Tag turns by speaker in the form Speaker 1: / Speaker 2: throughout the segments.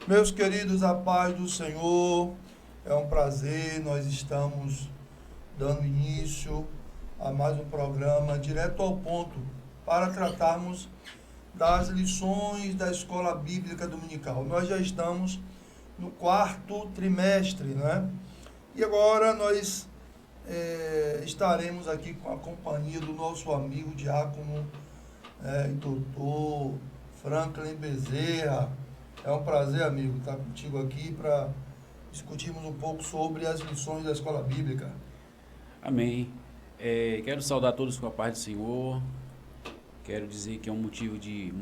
Speaker 1: Meus queridos, a paz do Senhor, é um prazer, nós estamos dando início a mais um programa direto ao ponto para tratarmos das lições da Escola Bíblica Dominical. Nós já estamos no quarto trimestre, né? E agora nós estaremos aqui com a companhia do nosso amigo diácono e doutor Franklin Bezerra. É um prazer, amigo, estar contigo aqui para discutirmos um pouco sobre as lições da Escola Bíblica.
Speaker 2: Amém. Quero saudar todos com a paz do Senhor. Quero dizer que é um motivo de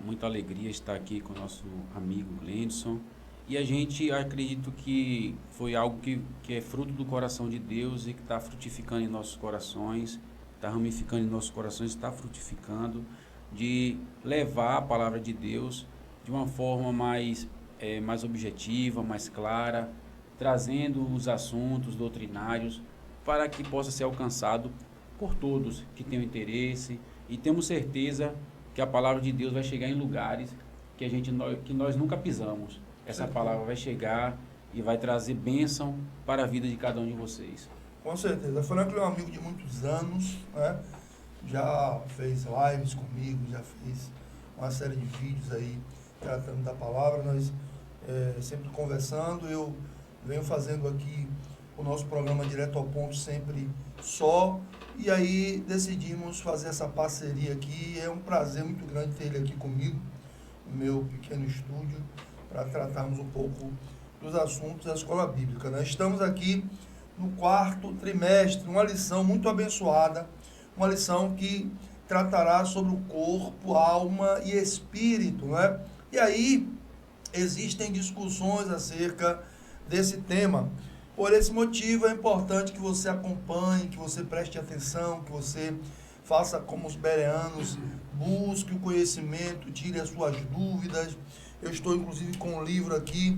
Speaker 2: muita alegria estar aqui com o nosso amigo Glendson. E a gente, acredito que foi algo que é fruto do coração de Deus e que está frutificando em nossos corações, está ramificando em nossos corações, está frutificando, de levar a palavra de Deus de uma forma mais objetiva, mais clara, trazendo os assuntos doutrinários para que possa ser alcançado por todos que tenham interesse, e temos certeza que a palavra de Deus vai chegar em lugares que nós nunca pisamos. Essa palavra vai chegar e vai trazer bênção para a vida de cada um de vocês.
Speaker 1: Com certeza. Franklin é um amigo de muitos anos, né? Já fez lives comigo, já fez uma série de vídeos aí tratando da palavra. Nós sempre conversando. Eu venho fazendo aqui o nosso programa direto ao ponto sempre só. E aí decidimos fazer essa parceria aqui. É um prazer muito grande ter ele aqui comigo, no meu pequeno estúdio, para tratarmos um pouco dos assuntos da Escola Bíblica. Nós estamos aqui no quarto trimestre, uma lição muito abençoada, uma lição que tratará sobre o corpo, alma e espírito, né? E aí existem discussões acerca desse tema. Por esse motivo é importante que você acompanhe, que você preste atenção, que você faça como os bereanos, busque o conhecimento, tire as suas dúvidas. Eu estou inclusive com um livro aqui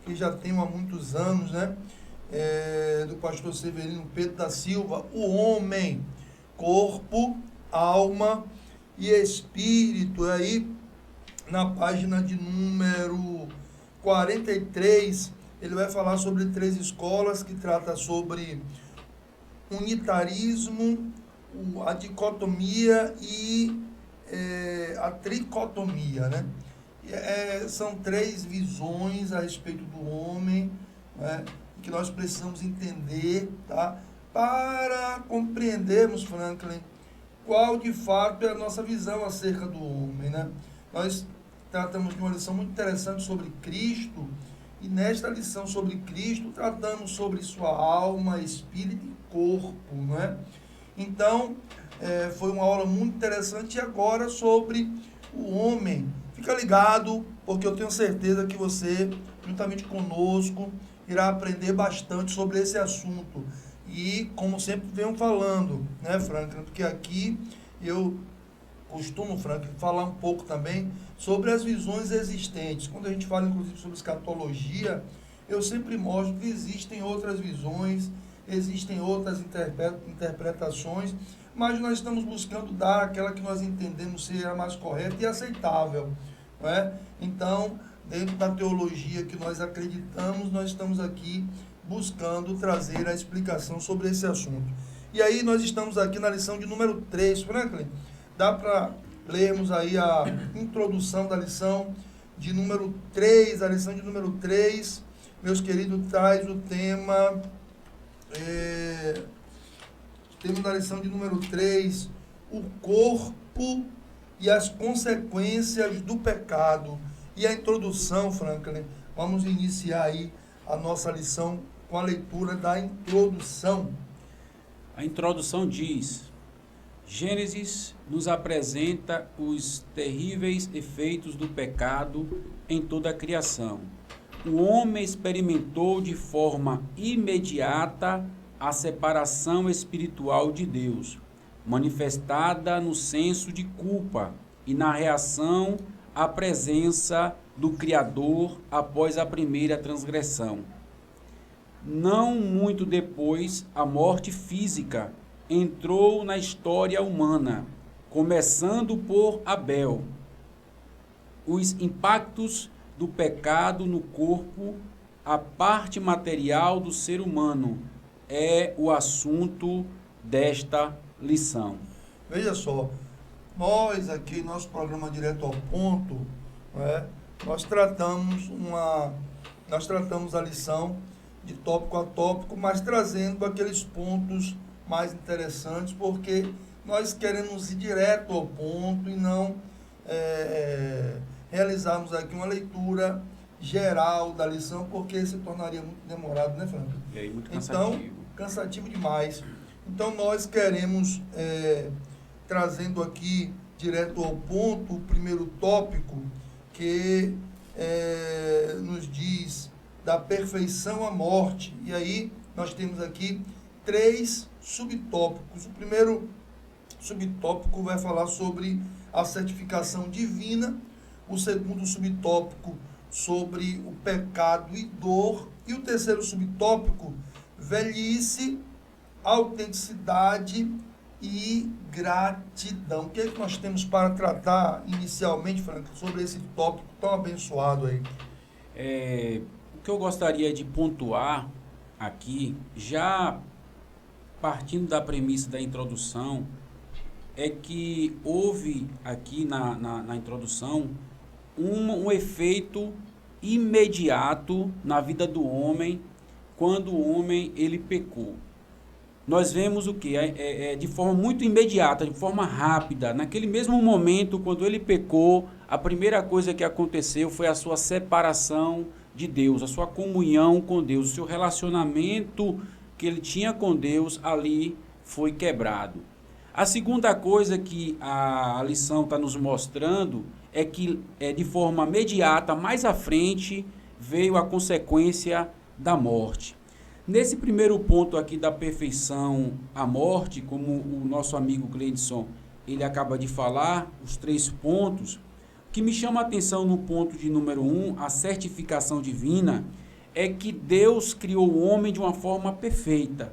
Speaker 1: que já tenho há muitos anos, né? Do pastor Severino Pedro da Silva, O Homem, Corpo, Alma e Espírito. E aí, na página de número 43, ele vai falar sobre 3 escolas que trata sobre unitarismo, a dicotomia e a tricotomia, né? São 3 visões a respeito do homem, né, que nós precisamos entender, tá? Para compreendermos, Franklin, qual de fato é a nossa visão acerca do homem, né? Nós tratamos de uma lição muito interessante sobre Cristo, e nesta lição sobre Cristo tratamos sobre sua alma, espírito e corpo, né? Então, foi uma aula muito interessante. E agora sobre o homem. Fica ligado, porque eu tenho certeza que você, juntamente conosco, irá aprender bastante sobre esse assunto. E, como sempre venho falando, né, Franklin, porque aqui eu costumo, Franklin, falar um pouco também sobre as visões existentes. Quando a gente fala, inclusive, sobre escatologia, eu sempre mostro que existem outras visões, existem outras interpretações, mas nós estamos buscando dar aquela que nós entendemos ser a mais correta e aceitável, não é? Então, dentro da teologia que nós acreditamos, nós estamos aqui buscando trazer a explicação sobre esse assunto. E aí nós estamos aqui na lição de número 3, Franklin, dá para lermos aí a introdução da lição de número 3, a lição de número 3, meus queridos, traz o tema... Temos na lição de número 3, o corpo e as consequências do pecado. E a introdução, Franklin, vamos iniciar aí a nossa lição com a leitura da introdução.
Speaker 2: A introdução diz: Gênesis nos apresenta os terríveis efeitos do pecado em toda a criação. O homem experimentou de forma imediata a separação espiritual de Deus, manifestada no senso de culpa e na reação à presença do Criador após a primeira transgressão. Não muito depois, a morte física entrou na história humana, começando por Abel. Os impactos do pecado no corpo, a parte material do ser humano, é o assunto desta lição.
Speaker 1: Veja só, nós aqui, nosso programa Direto ao Ponto, né, nós tratamos a lição de tópico a tópico, mas trazendo aqueles pontos mais interessantes, porque nós queremos ir direto ao ponto e não realizarmos aqui uma leitura geral da lição, porque se tornaria muito demorado, né, Franco?
Speaker 2: E aí, muito cansativo.
Speaker 1: Então, cansativo demais. Então, nós queremos, trazendo aqui direto ao ponto, o primeiro tópico, que nos diz da perfeição à morte. E aí, nós temos aqui 3 subtópicos. O primeiro subtópico vai falar sobre a certificação divina, o segundo subtópico sobre o pecado e dor, e o terceiro subtópico, velhice, autenticidade e gratidão. O que é que nós temos para tratar inicialmente, Franco, sobre esse tópico tão abençoado aí?
Speaker 2: O que eu gostaria de pontuar aqui, já partindo da premissa da introdução, é que houve aqui na introdução um efeito imediato na vida do homem quando o homem ele pecou. Nós vemos o que? De forma muito imediata, de forma rápida. Naquele mesmo momento, quando ele pecou, a primeira coisa que aconteceu foi a sua separação de Deus, a sua comunhão com Deus, o seu relacionamento que ele tinha com Deus ali foi quebrado. A segunda coisa que a lição está nos mostrando é que de forma imediata, mais à frente, veio a consequência da morte. Nesse primeiro ponto aqui da perfeição à morte, como o nosso amigo Gleidson, ele acaba de falar, os 3 pontos, o que me chama a atenção no ponto de número 1, a certificação divina, é que Deus criou o homem de uma forma perfeita.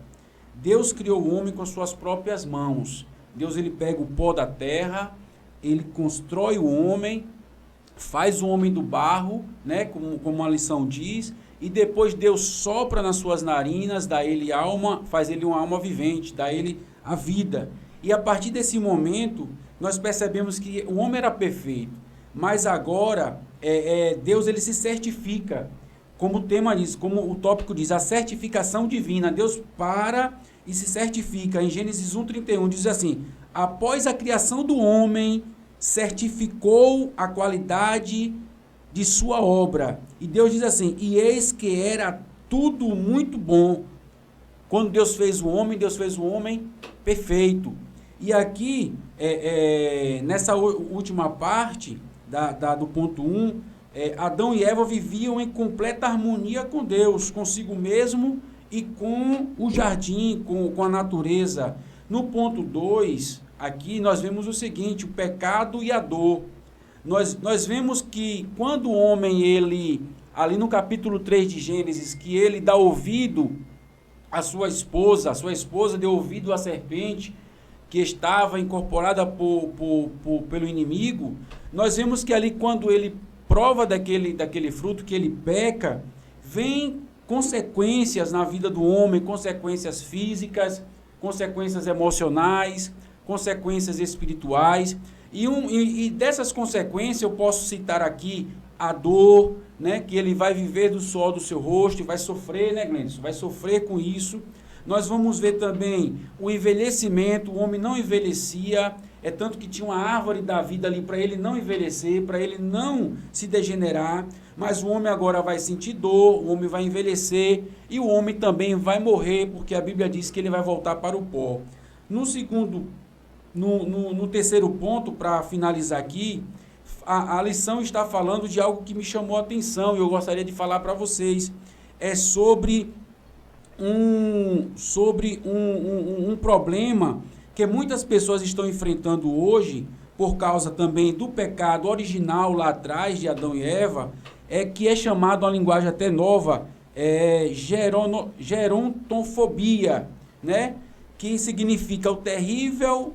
Speaker 2: Deus criou o homem com suas próprias mãos. Deus ele pega o pó da terra, ele constrói o homem, faz o homem do barro, né, como a lição diz, e depois Deus sopra nas suas narinas, dá ele alma, faz ele uma alma vivente, dá ele a vida. E a partir desse momento, nós percebemos que o homem era perfeito, mas agora Deus ele se certifica, como o tema diz, como o tópico diz, a certificação divina. Deus para e se certifica. Em Gênesis 1:31 diz assim: após a criação do homem, certificou a qualidade de sua obra. E Deus diz assim: e eis que era tudo muito bom. Quando Deus fez o homem perfeito. E aqui, nessa última parte do ponto 1, Adão e Eva viviam em completa harmonia com Deus, consigo mesmo e com o jardim, com a natureza. No ponto 2, aqui nós vemos o seguinte: o pecado e a dor. Nós vemos que quando o homem, ele, ali no capítulo 3 de Gênesis, que ele dá ouvido à sua esposa deu ouvido à serpente, que estava incorporada pelo inimigo, nós vemos que ali quando ele prova daquele fruto, que ele peca, vem consequências na vida do homem, consequências físicas, consequências emocionais, consequências espirituais. E dessas consequências eu posso citar aqui a dor, né, que ele vai viver do suor do seu rosto e vai sofrer, né, Gleidson? Vai sofrer com isso. Nós vamos ver também o envelhecimento. O homem não envelhecia, tanto que tinha uma árvore da vida ali para ele não envelhecer, para ele não se degenerar. Mas o homem agora vai sentir dor, o homem vai envelhecer e o homem também vai morrer, porque a Bíblia diz que ele vai voltar para o pó. No terceiro ponto, para finalizar aqui, a lição está falando de algo que me chamou a atenção e eu gostaria de falar para vocês. É sobre um problema que muitas pessoas estão enfrentando hoje, por causa também do pecado original lá atrás de Adão e Eva, que é chamado, uma linguagem até nova, gerontofobia, né? Que significa o terrível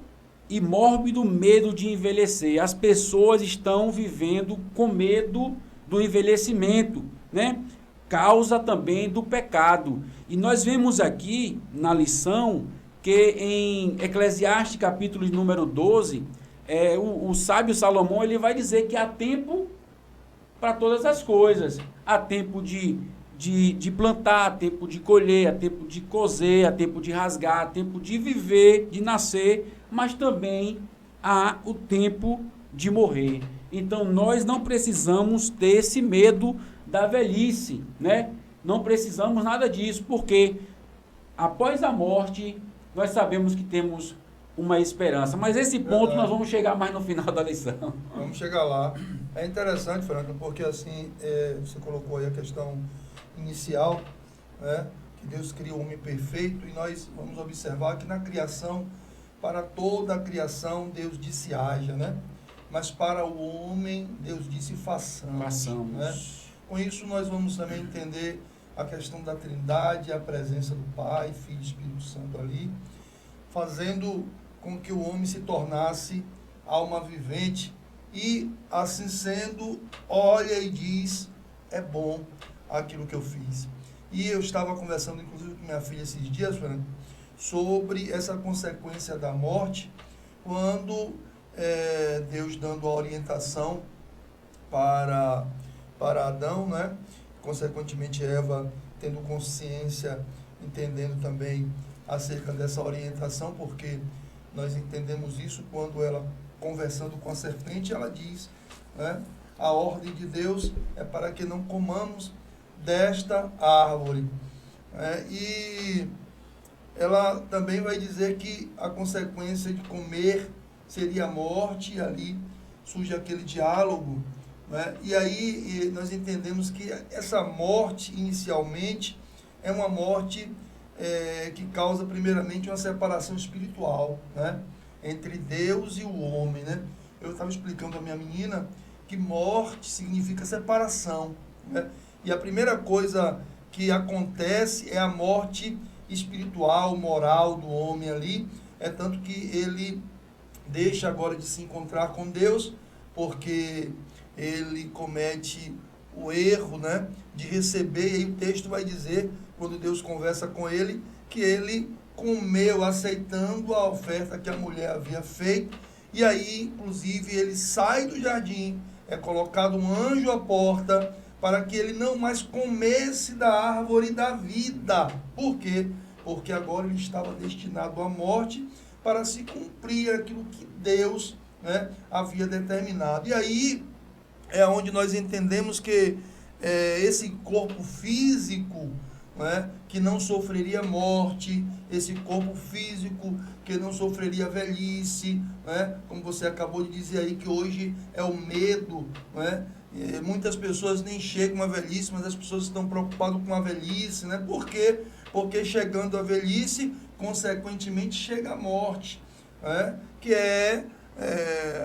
Speaker 2: e mórbido medo de envelhecer. As pessoas estão vivendo com medo do envelhecimento, né? Causa também do pecado. E nós vemos aqui na lição que em Eclesiastes capítulo número 12, o sábio Salomão ele vai dizer que há tempo para todas as coisas. Há tempo de plantar, há tempo de colher, há tempo de coser, há tempo de rasgar, há tempo de viver, de nascer, mas também há o tempo de morrer. Então nós não precisamos ter esse medo da velhice, né? Não precisamos nada disso, porque após a morte nós sabemos que temos uma esperança. Mas esse ponto nós vamos chegar mais no final da lição.
Speaker 1: Vamos chegar lá. É interessante, Franklin, porque assim, você colocou aí a questão inicial, né? Que Deus criou o homem perfeito, e nós vamos observar que na criação, para toda a criação, Deus disse haja, né? Mas para o homem, Deus disse façamos. Né? Com isso, nós vamos também entender a questão da Trindade, a presença do Pai, Filho e Espírito Santo ali, fazendo com que o homem se tornasse alma vivente, e assim sendo, olha e diz, é bom aquilo que eu fiz. E eu estava conversando, inclusive, com minha filha esses dias, Fernando, sobre essa consequência da morte, quando Deus dando a orientação para Adão, né? Consequentemente Eva tendo consciência, entendendo também acerca dessa orientação, porque nós entendemos isso quando ela, conversando com a serpente, ela diz, né? A ordem de Deus é para que não comamos desta árvore. E ela também vai dizer que a consequência de comer seria a morte, e ali surge aquele diálogo, né? E aí nós entendemos que essa morte, inicialmente, é uma morte que causa, primeiramente, uma separação espiritual, né? Entre Deus e o homem, né? Eu estava explicando à minha menina que morte significa separação, né? E a primeira coisa que acontece é a morte espiritual, moral do homem ali, é tanto que ele deixa agora de se encontrar com Deus, porque ele comete o erro, né, de receber, e aí o texto vai dizer, quando Deus conversa com ele, que ele comeu aceitando a oferta que a mulher havia feito, e aí, inclusive, ele sai do jardim, é colocado um anjo à porta, para que ele não mais comesse da árvore da vida. Por quê? Porque agora ele estava destinado à morte, para se cumprir aquilo que Deus, né, havia determinado. E aí é onde nós entendemos que esse corpo físico, né, que não sofreria morte, esse corpo físico que não sofreria velhice, né, como você acabou de dizer aí, que hoje é o medo, né? Muitas pessoas nem chegam à velhice, mas as pessoas estão preocupadas com a velhice, né? Por quê? Porque chegando à velhice, consequentemente chega a morte, né? Que é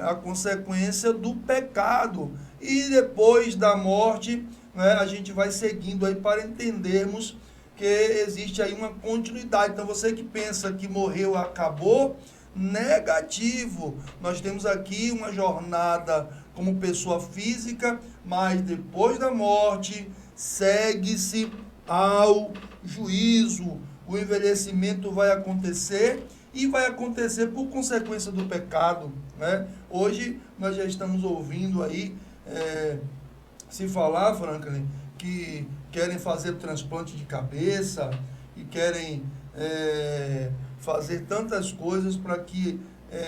Speaker 1: a consequência do pecado. E depois da morte, né, a gente vai seguindo aí para entendermos que existe aí uma continuidade. Então você que pensa que morreu, acabou, negativo. Nós temos aqui uma jornada como pessoa física, mas depois da morte segue-se ao juízo. O envelhecimento vai acontecer, e vai acontecer por consequência do pecado, né? Hoje nós já estamos ouvindo aí se falar, Franklin, que querem fazer transplante de cabeça e querem fazer tantas coisas para que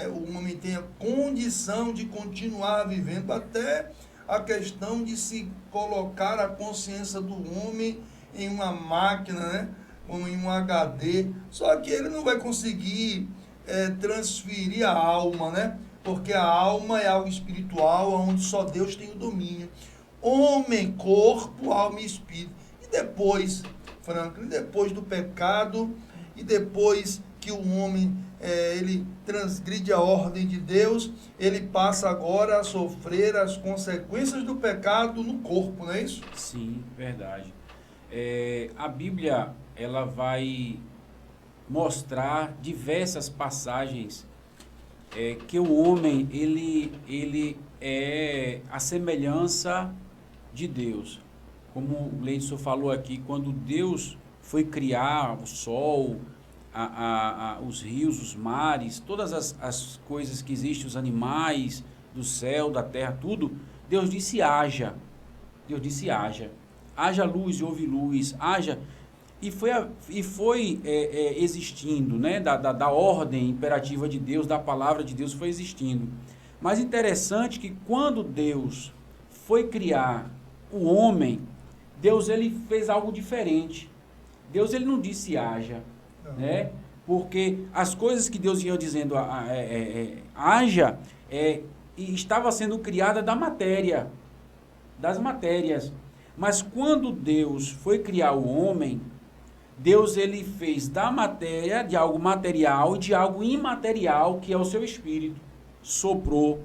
Speaker 1: o homem tenha condição de continuar vivendo, até a questão de se colocar a consciência do homem em uma máquina, né? Como em um HD, só que ele não vai conseguir transferir a alma, né? Porque a alma é algo espiritual, onde só Deus tem o domínio. Homem, corpo, alma e espírito. E depois, Franklin, depois do pecado, e depois que o homem ele transgride a ordem de Deus, ele passa agora a sofrer as consequências do pecado no corpo, não é isso?
Speaker 2: Sim, verdade. A Bíblia, ela vai mostrar diversas passagens que o homem, ele é a semelhança de Deus. Como o Leidson falou aqui, quando Deus foi criar o sol, os rios, os mares, todas as coisas que existem, os animais do céu, da terra, tudo, Deus disse haja. Deus disse haja. Haja luz e houve luz, haja. E foi existindo, né? Da ordem imperativa de Deus, da palavra de Deus, foi existindo. Mas interessante que quando Deus foi criar o homem, Deus ele fez algo diferente. Deus ele não disse haja, né? Porque as coisas que Deus ia dizendo haja, estava sendo criada da matéria, das matérias. Mas quando Deus foi criar o homem, Deus ele fez da matéria, de algo material e de algo imaterial, que é o seu espírito. Soprou.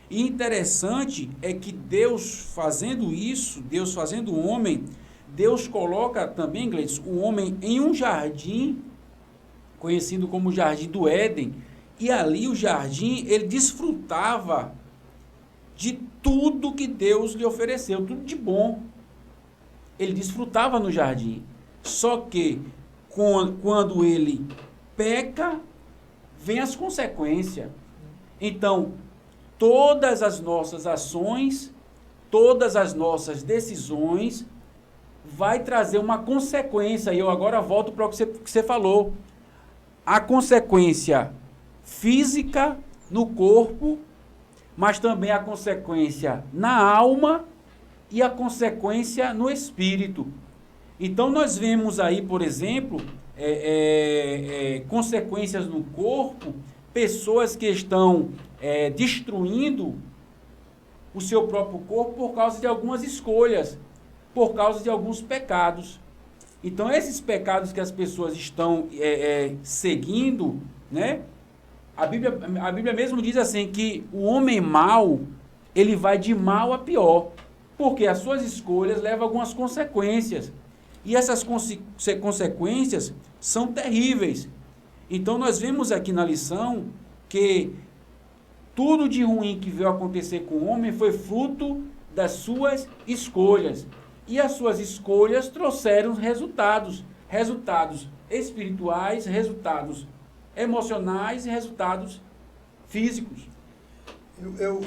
Speaker 2: E interessante é que Deus fazendo isso, Deus fazendo o homem, Deus coloca também, Gleidson, o homem em um jardim, conhecido como o Jardim do Éden, e ali o jardim, ele desfrutava de tudo que Deus lhe ofereceu, tudo de bom. Ele desfrutava no jardim. Só que quando ele peca, vem as consequências. Então, todas as nossas ações, todas as nossas decisões vai trazer uma consequência. E eu agora volto para o que você falou. A consequência física no corpo, mas também a consequência na alma e a consequência no espírito. Então, nós vemos aí, por exemplo, consequências no corpo, pessoas que estão destruindo o seu próprio corpo por causa de algumas escolhas, por causa de alguns pecados. Então, esses pecados que as pessoas estão seguindo, né? A Bíblia mesmo diz assim, que o homem mau, ele vai de mal a pior, porque as suas escolhas levam a algumas consequências. E essas consequências são terríveis. Então, nós vemos aqui na lição que tudo de ruim que veio acontecer com o homem foi fruto das suas escolhas. E as suas escolhas trouxeram resultados espirituais, resultados emocionais e resultados físicos.
Speaker 1: Eu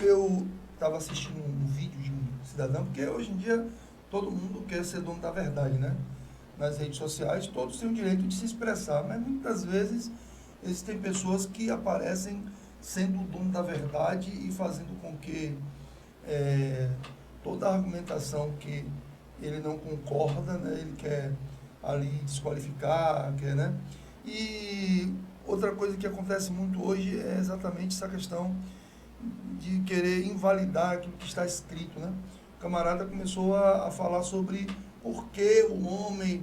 Speaker 1: estava assistindo um vídeo de um cidadão, porque hoje em dia todo mundo quer ser dono da verdade, né? Nas redes sociais, todos têm o direito de se expressar, mas muitas vezes existem pessoas que aparecem sendo o dono da verdade e fazendo com que toda a argumentação que ele não concorda, né? Ele quer ali desqualificar, né? E outra coisa que acontece muito hoje é exatamente essa questão de querer invalidar aquilo que está escrito, né? O camarada começou a falar sobre por que o homem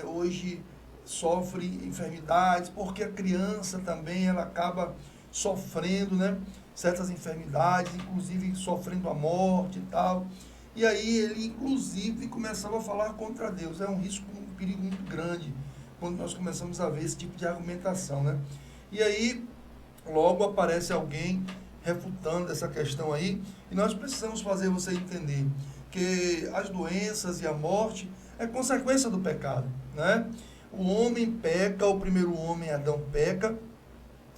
Speaker 1: hoje sofre enfermidades, porque a criança também ela acaba sofrendo, né, certas enfermidades, inclusive sofrendo a morte e tal. E aí ele, inclusive, começava a falar contra Deus. É um risco, um perigo muito grande quando nós começamos a ver esse tipo de argumentação, né? E aí, logo aparece alguém refutando essa questão aí, e nós precisamos fazer você entender que as doenças e a morte é consequência do pecado, né? O homem peca, o primeiro homem, Adão, peca,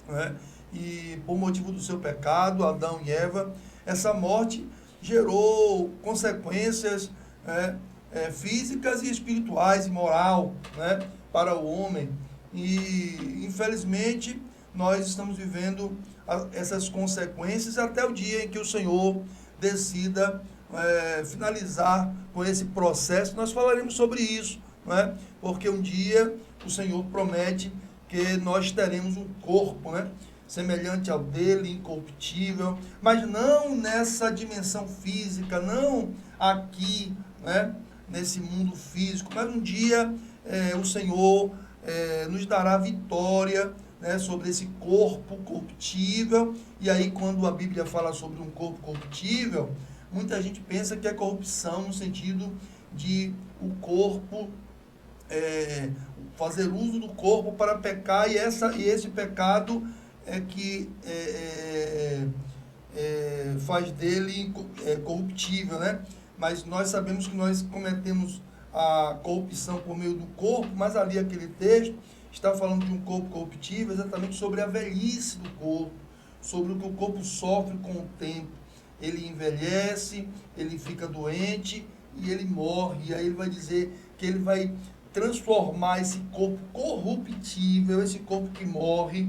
Speaker 1: né? E por motivo do seu pecado, Adão e Eva, essa morte gerou consequências físicas e espirituais e moral, né, para o homem. E, infelizmente, nós estamos vivendo essas consequências até o dia em que o Senhor decida finalizar com esse processo. Nós falaremos sobre isso, né, porque um dia o Senhor promete que nós teremos um corpo, né, semelhante ao dele, incorruptível, mas não nessa dimensão física, não aqui, né, nesse mundo físico, mas um dia o Senhor nos dará vitória, né, sobre esse corpo corruptível. E aí, quando a Bíblia fala sobre um corpo corruptível, muita gente pensa que é corrupção no sentido de o corpo fazer uso do corpo para pecar, e esse pecado que faz dele corruptível, né? mas nós sabemos que nós cometemos a corrupção por meio do corpo, mas ali aquele texto está falando de um corpo corruptível, exatamente sobre a velhice do corpo, sobre o que o corpo sofre com o tempo. Ele envelhece, ele fica doente e ele morre. E aí ele vai dizer que ele vai transformar esse corpo corruptível, esse corpo que morre,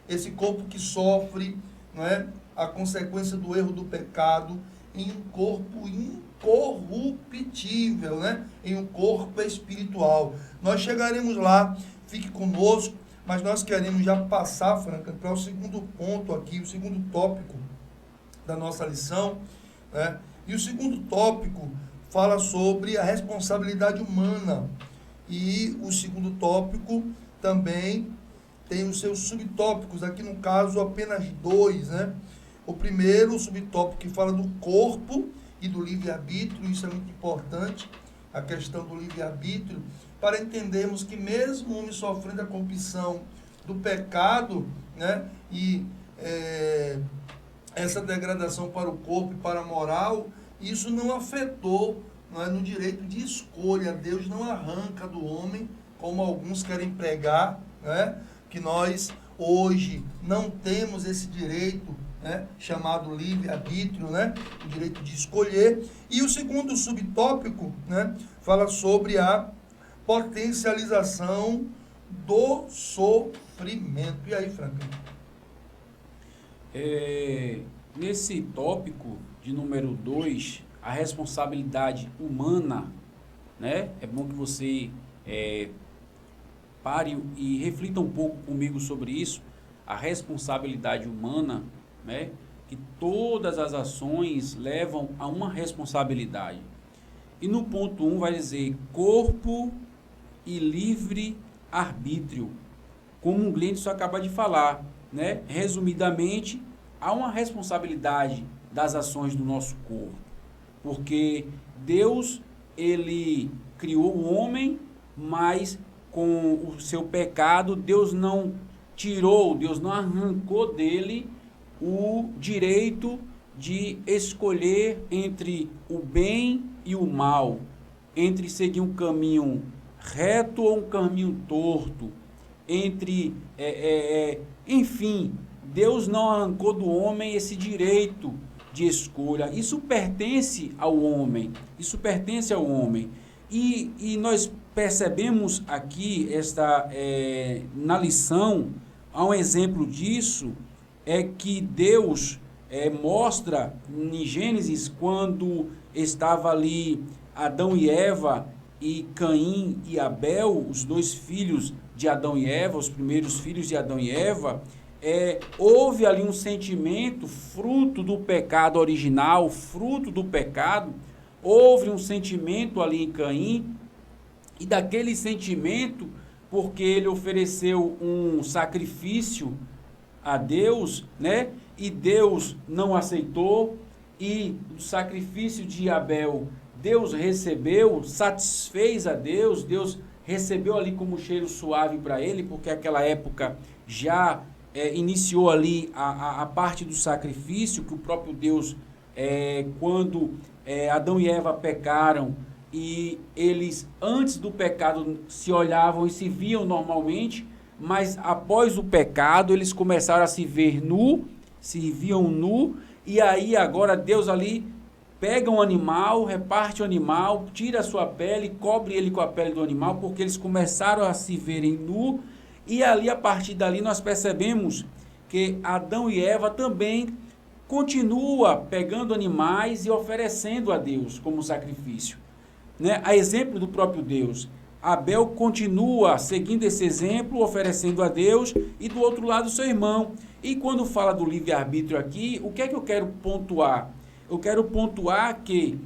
Speaker 1: esse corpo que sofre, não é, a consequência do erro do pecado, em um corpo incorruptível, né? Em um corpo espiritual. Nós chegaremos lá, fique conosco, mas nós queremos já passar, Franca, para o segundo ponto aqui, o segundo tópico da nossa lição, né? E o segundo tópico fala sobre a responsabilidade humana. E o segundo tópico também tem os seus subtópicos, aqui no caso apenas 2, né? O primeiro, o subtópico que fala do corpo e do livre-arbítrio, isso é muito importante, a questão do livre-arbítrio, para entendermos que mesmo o homem sofrendo a corrupção do pecado, né, e essa degradação para o corpo e para a moral, isso não afetou, não é, no direito de escolha. Deus não arranca do homem, como alguns querem pregar, né, que nós hoje não temos esse direito, né, chamado livre-arbítrio, né, o direito de escolher. E o segundo subtópico, né, fala sobre a potencialização do sofrimento. E aí, Franklin?
Speaker 2: Nesse tópico de número 2, a responsabilidade humana, né, é bom que você pare e reflita um pouco comigo sobre isso, a responsabilidade humana, né, que todas as ações levam a uma responsabilidade. E no ponto 1 vai dizer corpo e livre arbítrio, como o Gleidson acaba de falar, né? Resumidamente, há uma responsabilidade das ações do nosso corpo, porque Deus, ele criou o homem, mas com o seu pecado, Deus não tirou, Deus não arrancou dele o direito de escolher entre o bem e o mal, entre seguir um caminho reto ou um caminho torto, entre, enfim, Deus não arrancou do homem esse direito de escolha. Isso pertence ao homem, isso pertence ao homem. E nós percebemos aqui, na lição, há um exemplo disso, é que Deus mostra em Gênesis, quando estava ali Adão e Eva, e Caim e Abel, os dois filhos de Adão e Eva, os primeiros filhos de Adão e Eva, houve ali um sentimento, fruto do pecado original, fruto do pecado, houve um sentimento ali em Caim, e daquele sentimento, porque ele ofereceu um sacrifício a Deus, né? E Deus não aceitou, e do sacrifício de Abel, Deus recebeu, satisfez a Deus, Deus recebeu ali como cheiro suave para ele, porque aquela época já iniciou ali a parte do sacrifício, que o próprio Deus, quando Adão e Eva pecaram, e eles antes do pecado se olhavam e se viam normalmente, mas após o pecado eles começaram a se ver nu, se viam nu, e aí agora Deus ali pega um animal, reparte o animal, tira a sua pele, cobre ele com a pele do animal, porque eles começaram a se verem nu, e ali a partir dali nós percebemos que Adão e Eva também continua pegando animais e oferecendo a Deus como sacrifício, né? A exemplo do próprio Deus, Abel continua seguindo esse exemplo, oferecendo a Deus, e do outro lado seu irmão. E quando fala do livre-arbítrio aqui, o que é que eu quero pontuar? Eu quero pontuar que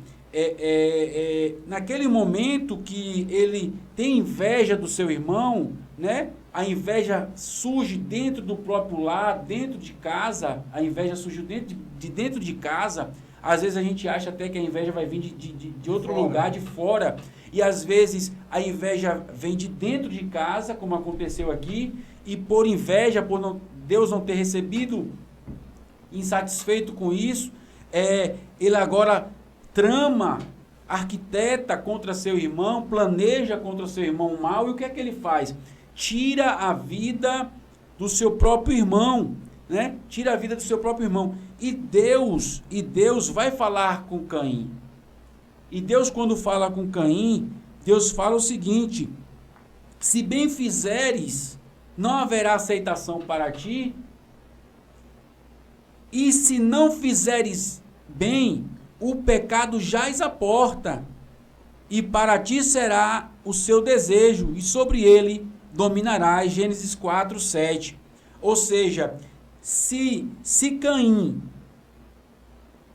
Speaker 2: naquele momento que ele tem inveja do seu irmão, né? A inveja surge dentro do próprio lar, dentro de casa, a inveja surgiu dentro de casa. Às vezes a gente acha até que a inveja vai vir de outro lugar, de fora, e às vezes a inveja vem de dentro de casa, como aconteceu aqui, e por inveja, Deus não ter recebido, insatisfeito com isso, ele agora trama arquiteta contra seu irmão, planeja contra seu irmão o mal, e o que é que ele faz? Tira a vida do seu próprio irmão, né? Tira a vida do seu próprio irmão. E Deus vai falar com Caim. E Deus, quando fala com Caim, Deus fala o seguinte: se bem fizeres, não haverá aceitação para ti, e se não fizeres bem, o pecado jaz à porta, e para ti será o seu desejo, e sobre ele dominarás. Gênesis 4, 7. Ou seja, se Caim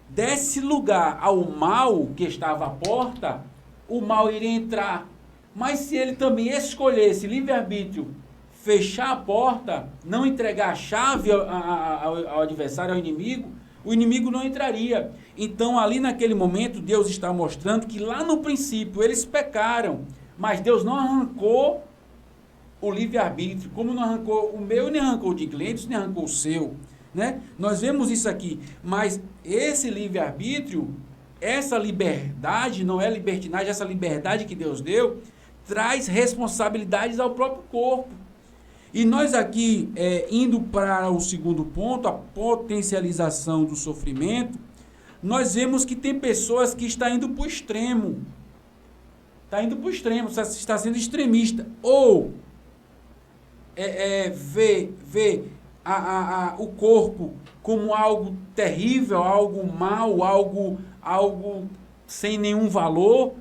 Speaker 2: desse lugar ao mal que estava à porta, o mal iria entrar. Mas se ele também escolhesse livre-arbítrio, fechar a porta, não entregar a chave ao adversário, ao inimigo, o inimigo não entraria. Então, ali naquele momento, Deus está mostrando que lá no princípio eles pecaram, mas Deus não arrancou o livre-arbítrio, como não arrancou o meu, nem arrancou o de Glenson, nem arrancou o seu, né? Nós vemos isso aqui, mas esse livre-arbítrio, essa liberdade, não é libertinagem, essa liberdade que Deus deu, traz responsabilidades ao próprio corpo. E nós aqui, indo para o segundo ponto, a potencialização do sofrimento, nós vemos que tem pessoas que estão indo para o extremo. Está indo para o extremo, está sendo extremista. Ou vê o corpo como algo terrível, algo mal, algo sem nenhum valor,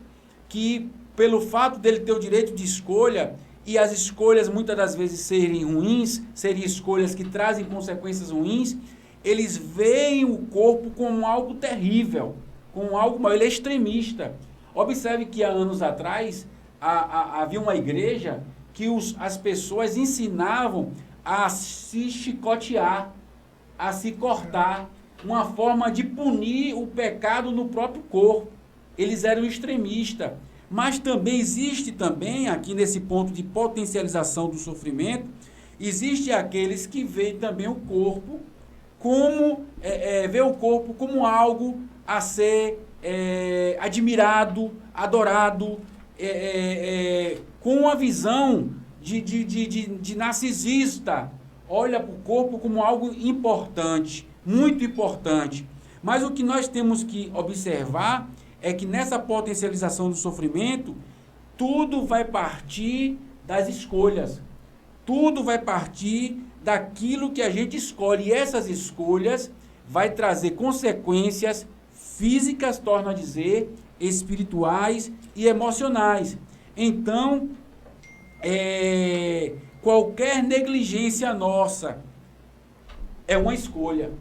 Speaker 2: que pelo fato dele ter o direito de escolha, e as escolhas muitas das vezes serem ruins, seriam escolhas que trazem consequências ruins, eles veem o corpo como algo terrível, como algo mal. Ele é extremista. Observe que há anos atrás havia uma igreja que as pessoas ensinavam a se chicotear, a se cortar, uma forma de punir o pecado no próprio corpo. Eles eram extremistas. Mas também existe aqui nesse ponto de potencialização do sofrimento, existe aqueles que veem também o corpo como, vê o corpo como algo a ser admirado, adorado, com uma visão de narcisista. Olha para o corpo como algo importante, muito importante. Mas o que nós temos que observar é que nessa potencialização do sofrimento, tudo vai partir das escolhas. Tudo vai partir daquilo que a gente escolhe. E essas escolhas vai trazer consequências físicas, torno a dizer, espirituais e emocionais. Então, qualquer negligência nossa é uma escolha.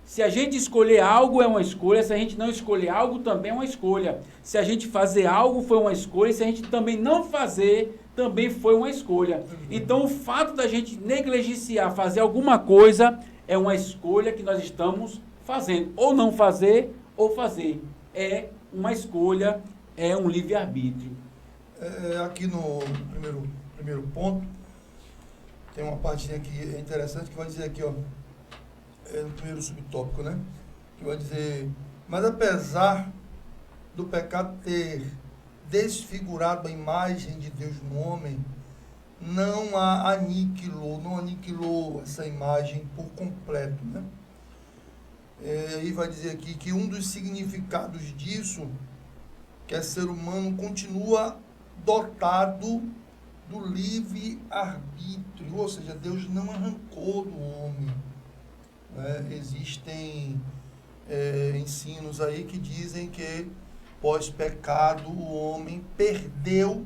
Speaker 2: Se a gente escolher algo, é uma escolha. Se a gente não escolher algo, também é uma escolha. Se a gente fazer algo, foi uma escolha. Se a gente também não fazer, também foi uma escolha. Então, o fato da gente negligenciar, fazer alguma coisa, é uma escolha que nós estamos fazendo. Ou não fazer, ou fazer. É uma escolha, é um livre-arbítrio.
Speaker 1: Aqui no primeiro ponto, tem uma partezinha aqui interessante que vai dizer aqui, ó. No primeiro subtópico, né? Que vai dizer: mas apesar do pecado ter desfigurado a imagem de Deus no homem, não aniquilou essa imagem por completo, né? Aí vai dizer aqui que um dos significados disso, que é ser humano continua dotado do livre-arbítrio, ou seja, Deus não arrancou do homem. Existem ensinos aí que dizem que pós-pecado o homem perdeu,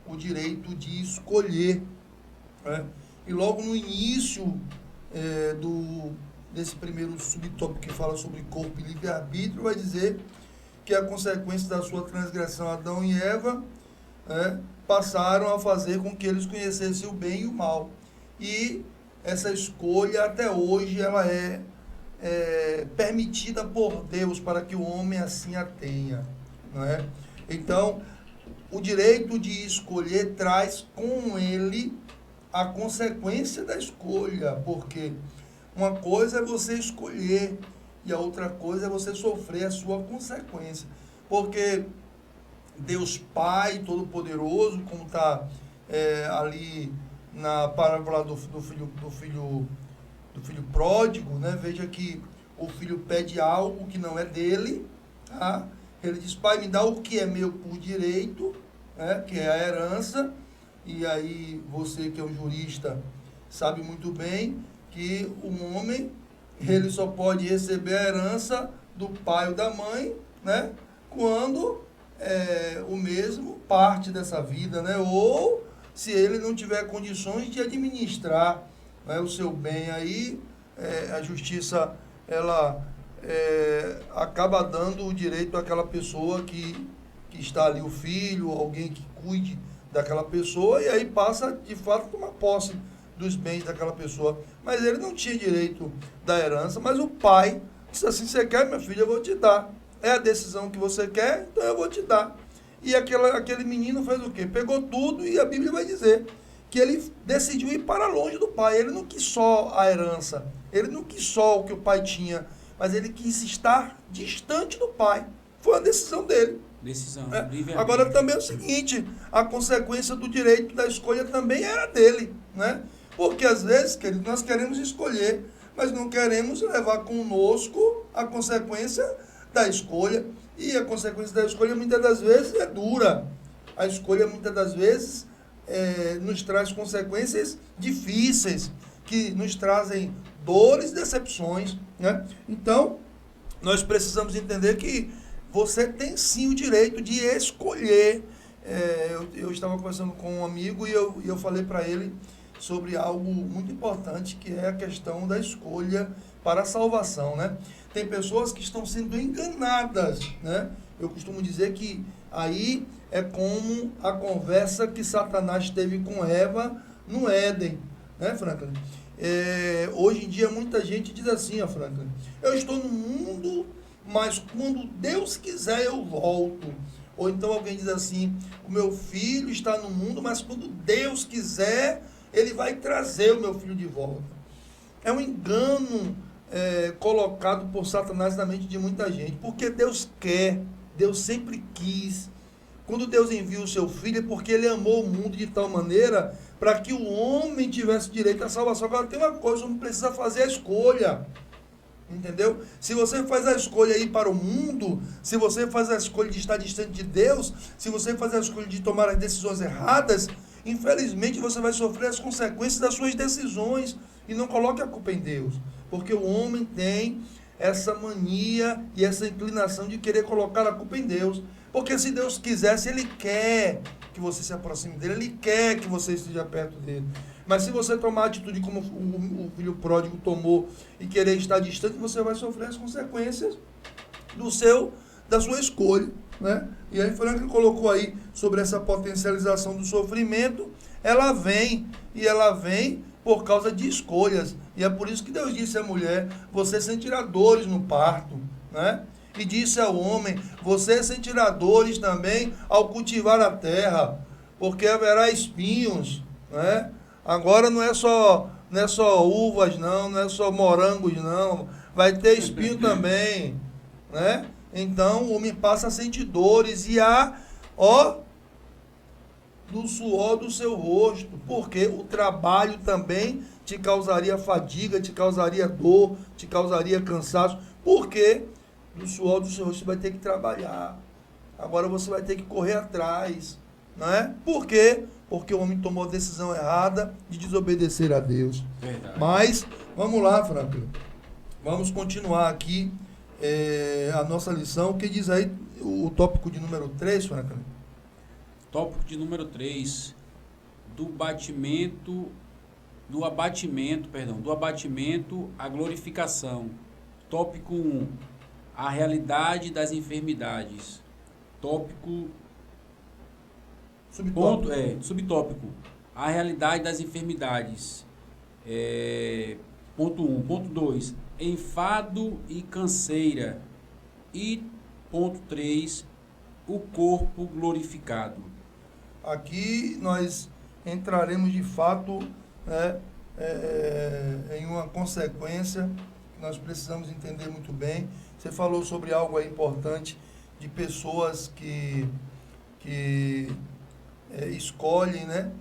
Speaker 1: o direito de escolher, e logo no início desse primeiro subtópico que fala sobre corpo e livre-arbítrio, vai dizer que a consequência da sua transgressão, Adão e Eva passaram a fazer com que eles conhecessem o bem e o mal, e essa escolha até hoje ela é permitida por Deus para que o homem assim a tenha, não é? Então, o direito de escolher traz com ele a consequência da escolha, porque uma coisa é você escolher e a outra coisa é você sofrer a sua consequência. porque Deus Pai Todo-Poderoso, como está ali na parábola do filho pródigo, né? Veja que o filho pede algo que não é dele, tá? Ele diz: pai, me dá o que é meu por direito, né? Que é a herança. E aí você, que é um jurista, sabe muito bem que um homem, ele só pode receber a herança do pai ou da mãe, né? Quando o mesmo parte dessa vida, né? Ou se ele não tiver condições de administrar, né, o seu bem. Aí a justiça, ela acaba dando o direito àquela pessoa que está ali, o filho, alguém que cuide daquela pessoa, e aí passa, de fato, a tomar posse dos bens daquela pessoa. Mas ele não tinha direito da herança, mas o pai disse assim: você quer, meu filho, eu vou te dar. É a decisão que você quer, então eu vou te dar. E aquele menino fez o quê? Pegou tudo, e a Bíblia vai dizer que ele decidiu ir para longe do pai. Ele não quis só a herança, ele não quis só o que o pai tinha, mas ele quis estar distante do pai. Foi uma decisão dele.
Speaker 2: Decisão.
Speaker 1: Agora também é o seguinte: a consequência do direito da escolha também era dele, né? Porque às vezes, querido, nós queremos escolher, mas não queremos levar conosco a consequência da escolha. E a consequência da escolha muitas das vezes é dura. A escolha muitas das vezes nos traz consequências difíceis, que nos trazem dores e decepções, né? Então, nós precisamos entender que você tem sim o direito de escolher. Eu estava conversando com um amigo e eu falei para ele sobre algo muito importante, que é a questão da escolha para a salvação, né? Tem pessoas que estão sendo enganadas, né? Eu costumo dizer que aí é como a conversa que Satanás teve com Eva no Éden, né, Franklin? Hoje em dia muita gente diz assim, ó, Franklin: eu estou no mundo, mas quando Deus quiser eu volto. Ou então alguém diz assim: o meu filho está no mundo, mas quando Deus quiser, ele vai trazer o meu filho de volta. É um engano colocado por Satanás na mente de muita gente, porque Deus quer, Deus sempre quis. Quando Deus envia o seu filho, é porque ele amou o mundo de tal maneira para que o homem tivesse direito à salvação. Agora tem uma coisa: não precisa fazer a escolha. Entendeu? Se você faz a escolha ir para o mundo, se você faz a escolha de estar distante de Deus, se você faz a escolha de tomar as decisões erradas, infelizmente você vai sofrer as consequências das suas decisões. E não coloque a culpa em Deus, porque o homem tem essa mania e essa inclinação de querer colocar a culpa em Deus. Porque se Deus quisesse, Ele quer que você se aproxime dele, Ele quer que você esteja perto dele. Mas se você tomar a atitude como o filho pródigo tomou e querer estar distante, você vai sofrer as consequências da sua escolha, né? E aí Franklin colocou aí sobre essa potencialização do sofrimento. Ela vem por causa de escolhas. E é por isso que Deus disse à mulher: você sentirá dores no parto, né? E disse ao homem: você sentirá dores também ao cultivar a terra, porque haverá espinhos, né? Agora não é só uvas, não é só morangos, não. Vai ter espinho também, né? Então o homem passa a sentir dores e do suor do seu rosto, porque o trabalho também te causaria fadiga, te causaria dor, te causaria cansaço, porque do suor do seu rosto você vai ter que trabalhar. Agora você vai ter que correr atrás, não é? Por quê? Porque o homem tomou a decisão errada de desobedecer a Deus.
Speaker 2: Verdade.
Speaker 1: Mas, vamos lá, Franklin. Vamos continuar aqui a nossa lição. O que diz aí o tópico de número 3, Franklin?
Speaker 2: Tópico de número 3. Do abatimento à glorificação. Tópico 1. A realidade das enfermidades. Subtópico. A realidade das enfermidades. Ponto 1. Ponto 2. Enfado e canseira. E ponto 3. O corpo glorificado.
Speaker 1: Aqui nós entraremos de fato, né, em uma consequência que nós precisamos entender muito bem. Você falou sobre algo aí importante, de pessoas que escolhem, né?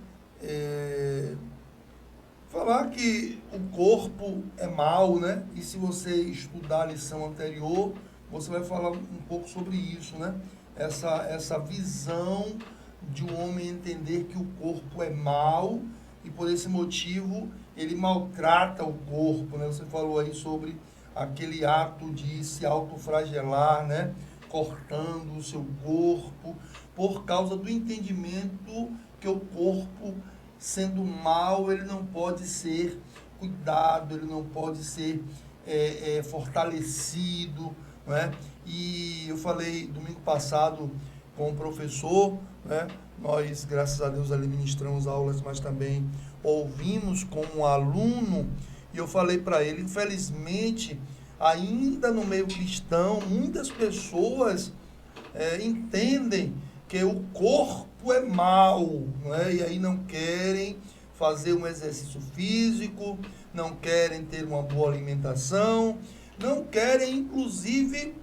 Speaker 1: Falar que o corpo é mau, né? E se você estudar a lição anterior, você vai falar um pouco sobre isso, né? Essa visão de um homem entender que o corpo é mau e por esse motivo ele maltrata o corpo, né? Você falou aí sobre aquele ato de se autoflagelar, né? Cortando o seu corpo por causa do entendimento que o corpo, sendo mal, ele não pode ser cuidado, ele não pode ser fortalecido, né? E eu falei domingo passado com o professor, né? Nós, graças a Deus, ali ministramos aulas, mas também ouvimos com um aluno, e eu falei para ele, infelizmente, ainda no meio cristão, muitas pessoas entendem que o corpo é mau, né? E aí não querem fazer um exercício físico, não querem ter uma boa alimentação, não querem, inclusive,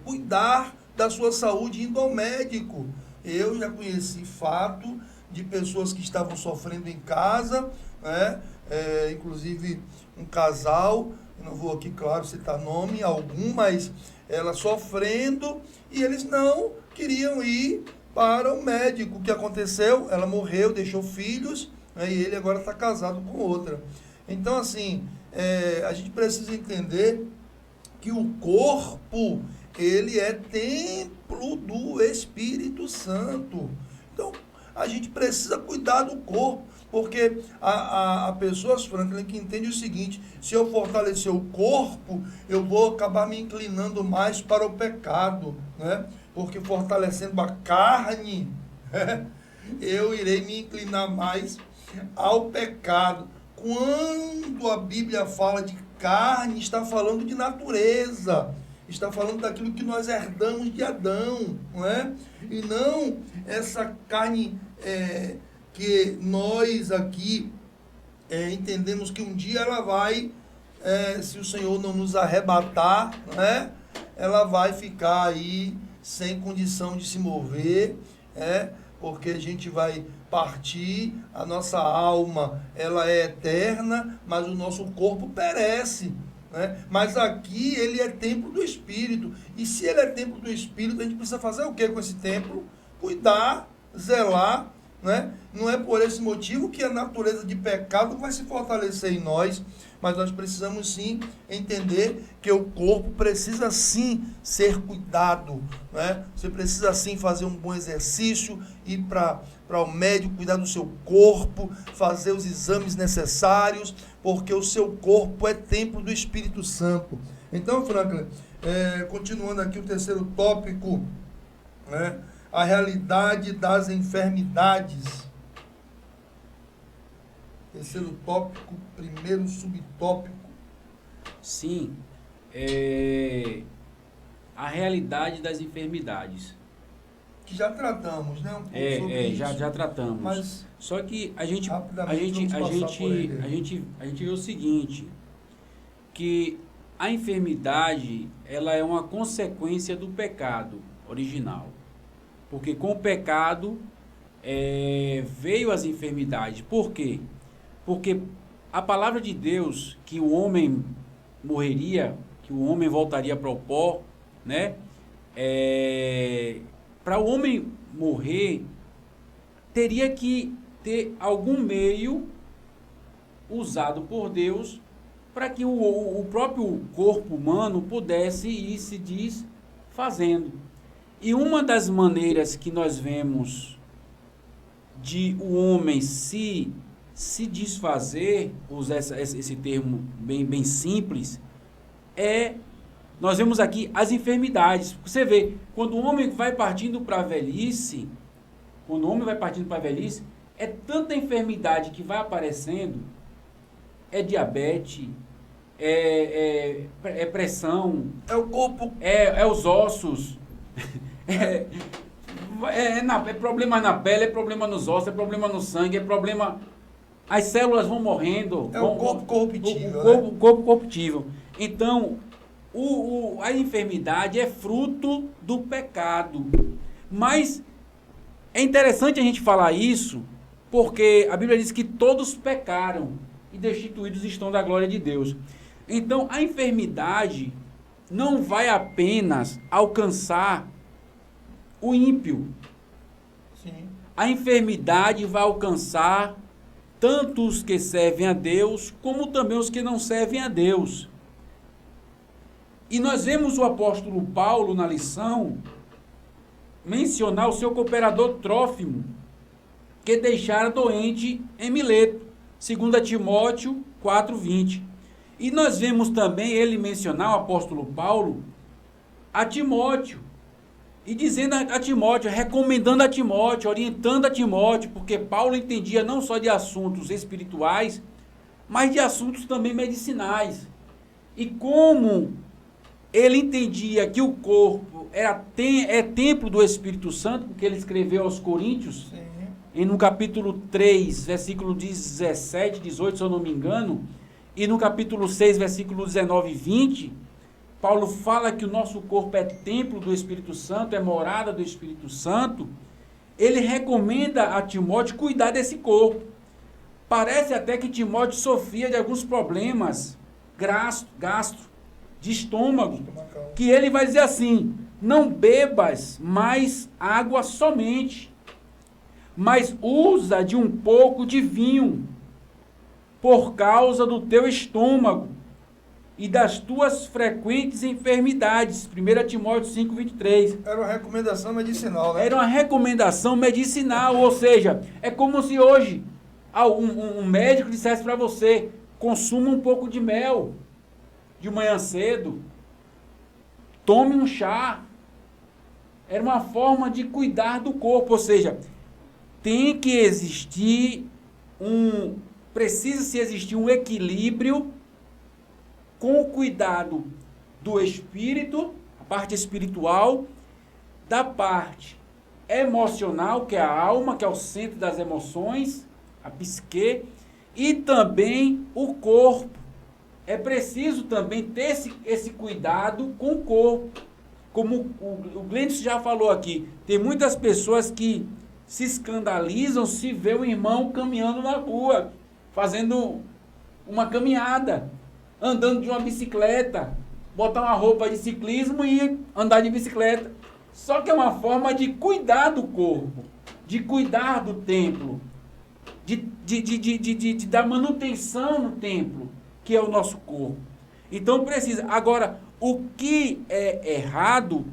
Speaker 1: cuidar da sua saúde indo ao médico. Eu já conheci fato de pessoas que estavam sofrendo em casa, né? Inclusive um casal, eu não vou aqui, claro, citar nome algum, mas ela sofrendo e eles não queriam ir para o médico. O que aconteceu? Ela morreu, deixou filhos, né? E ele agora está casado com outra. Então, assim, a gente precisa entender que o corpo, ele é templo do Espírito Santo. Então, a gente precisa cuidar do corpo, porque há pessoas, Franklin, que entendem o seguinte: se eu fortalecer o corpo, eu vou acabar me inclinando mais para o pecado, né? Porque fortalecendo a carne, eu irei me inclinar mais ao pecado. Quando a Bíblia fala de carne, está falando de natureza, está falando daquilo que nós herdamos de Adão, não é? E não essa carne que nós aqui entendemos que um dia ela vai, se o Senhor não nos arrebatar, né? Ela vai ficar aí sem condição de se mover, porque a gente vai partir, a nossa alma ela é eterna, mas o nosso corpo perece, né? Mas aqui ele é templo do Espírito, e se ele é templo do Espírito, a gente precisa fazer o que com esse templo? Cuidar, zelar, né? Não é por esse motivo que a natureza de pecado vai se fortalecer em nós, mas nós precisamos sim entender que o corpo precisa sim ser cuidado, né? Você precisa sim fazer um bom exercício, ir para o médico, cuidar do seu corpo, fazer os exames necessários, porque o seu corpo é templo do Espírito Santo. Então, Franklin, continuando aqui o terceiro tópico, né? A realidade das enfermidades. Terceiro tópico, primeiro subtópico.
Speaker 2: Sim, a realidade das enfermidades.
Speaker 1: Que já tratamos, né? Um pouco sobre isso.
Speaker 2: Já tratamos.
Speaker 1: Mas,
Speaker 2: só que a gente vê o seguinte, que a enfermidade, ela é uma consequência do pecado original. Porque com o pecado veio as enfermidades. Por quê? Porque a palavra de Deus, que o homem morreria, que o homem voltaria para o pó, né? Para o homem morrer, teria que ter algum meio usado por Deus para que o próprio corpo humano pudesse ir se desfazendo. E uma das maneiras que nós vemos de o homem se desfazer, usar esse termo bem simples, nós vemos aqui as enfermidades. Você vê, quando o homem vai partindo para a velhice, é tanta enfermidade que vai aparecendo, é diabetes, é pressão,
Speaker 1: é o corpo,
Speaker 2: é os ossos, é problema na pele, é problema nos ossos, é problema no sangue, é problema... As células vão morrendo.
Speaker 1: O corpo corruptível.
Speaker 2: O corpo corruptível. Então, A enfermidade é fruto do pecado. Mas é interessante a gente falar isso, porque a Bíblia diz que todos pecaram e destituídos estão da glória de Deus. Então, a enfermidade não vai apenas alcançar o ímpio.
Speaker 1: Sim.
Speaker 2: A enfermidade vai alcançar tanto os que servem a Deus, como também os que não servem a Deus. E nós vemos o apóstolo Paulo na lição mencionar o seu cooperador Trófimo, que deixara doente em Mileto, 2 Timóteo 4:20. E nós vemos também ele mencionar, o apóstolo Paulo, a Timóteo, e dizendo a Timóteo, recomendando a Timóteo, orientando a Timóteo, porque Paulo entendia não só de assuntos espirituais, mas de assuntos também medicinais. E como ele entendia que o corpo é templo do Espírito Santo, porque ele escreveu aos Coríntios,
Speaker 1: Sim.
Speaker 2: e no capítulo 3, versículo 17, 18, se eu não me engano, e no capítulo 6, versículo 19 e 20, Paulo fala que o nosso corpo é templo do Espírito Santo, é morada do Espírito Santo. Ele recomenda a Timóteo cuidar desse corpo. Parece até que Timóteo sofria de alguns problemas gastro, de estômago, que ele vai dizer assim: não bebas mais água somente, mas usa de um pouco de vinho, por causa do teu estômago e das tuas frequentes enfermidades. 1 Timóteo 5:23.
Speaker 1: Era uma recomendação medicinal, né?
Speaker 2: Era uma recomendação medicinal, ou seja, é como se hoje um médico dissesse para você: consuma um pouco de mel de manhã cedo, tome um chá. Era uma forma de cuidar do corpo, ou seja, tem que existir precisa-se existir um equilíbrio com o cuidado do espírito, a parte espiritual, da parte emocional, que é a alma, que é o centro das emoções, a psique, e também o corpo. É preciso também ter esse cuidado com o corpo. Como o Glenson já falou aqui, tem muitas pessoas que se escandalizam se vê o irmão caminhando na rua, fazendo uma caminhada, andando de uma bicicleta, botar uma roupa de ciclismo e andar de bicicleta. Só que é uma forma de cuidar do corpo, de cuidar do templo, de dar manutenção no templo, que é o nosso corpo. Então precisa. Agora, o que é errado,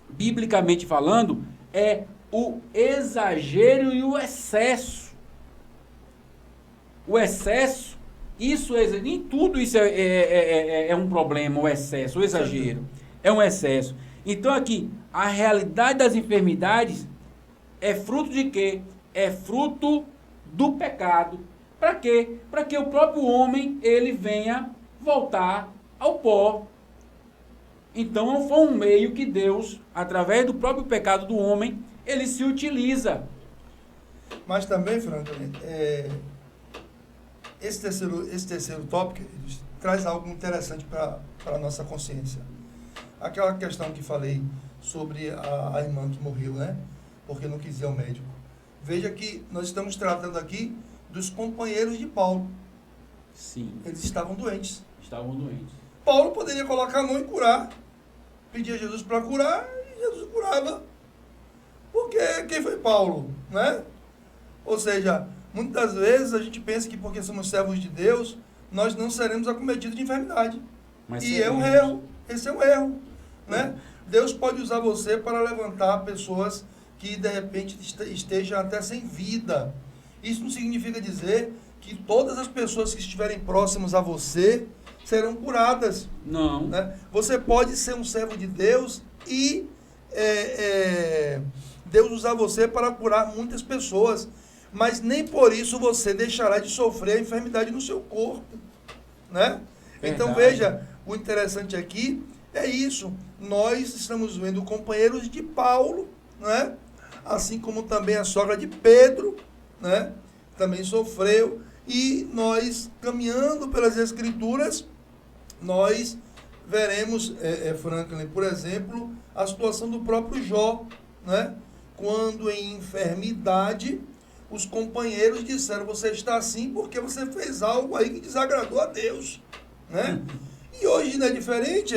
Speaker 2: biblicamente falando, é o exagero e o excesso. O excesso, nem tudo isso é um problema, o excesso, o exagero. É um excesso. Então aqui, a realidade das enfermidades é fruto de quê? É fruto do pecado. Para quê? Para que o próprio homem, ele venha voltar ao pó. Então foi um meio que Deus, através do próprio pecado do homem, ele se utiliza.
Speaker 1: Mas também, Franco, esse terceiro tópico traz algo interessante para a nossa consciência. Aquela questão que falei sobre a irmã que morreu, né? Porque não quis ir ao médico. Veja que nós estamos tratando aqui dos companheiros de Paulo.
Speaker 2: Sim.
Speaker 1: Eles estavam doentes.
Speaker 2: Estavam doentes.
Speaker 1: Paulo poderia colocar a mão e curar. Pedia a Jesus para curar e Jesus curava. Porque quem foi Paulo, né? Ou seja, muitas vezes a gente pensa que porque somos servos de Deus, nós não seremos acometidos de enfermidade.
Speaker 2: Mas
Speaker 1: e é um erro. Esse é um erro, né? Deus pode usar você para levantar pessoas que de repente estejam até sem vida. Isso não significa dizer que todas as pessoas que estiverem próximas a você serão curadas.
Speaker 2: Não.
Speaker 1: Né? Você pode ser um servo de Deus e Deus usar você para curar muitas pessoas. Mas nem por isso você deixará de sofrer a enfermidade no seu corpo. Né? Então veja, o interessante aqui é isso. Nós estamos vendo companheiros de Paulo, né? Assim como também a sogra de Pedro, né? Também sofreu. E nós, caminhando pelas Escrituras, nós veremos, Franklin, por exemplo, a situação do próprio Jó, né? Quando em enfermidade, os companheiros disseram, você está assim porque você fez algo aí que desagradou a Deus, né? E hoje não é diferente,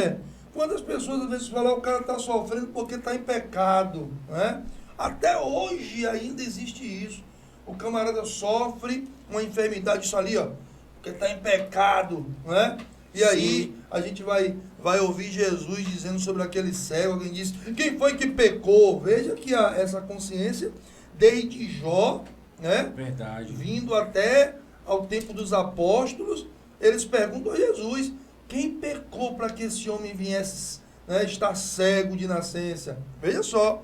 Speaker 1: quando as pessoas às vezes falam, o cara está sofrendo porque está em pecado, né? Até hoje ainda existe isso. O camarada sofre uma enfermidade, isso ali, ó, porque está em pecado, né? E aí, sim, a gente vai ouvir Jesus dizendo sobre aquele cego, alguém diz, quem foi que pecou? Veja que essa consciência, desde Jó, né?
Speaker 2: Verdade.
Speaker 1: Vindo até ao tempo dos apóstolos, eles perguntam a Jesus, quem pecou para que esse homem viesse, né, estar cego de nascença? Veja só.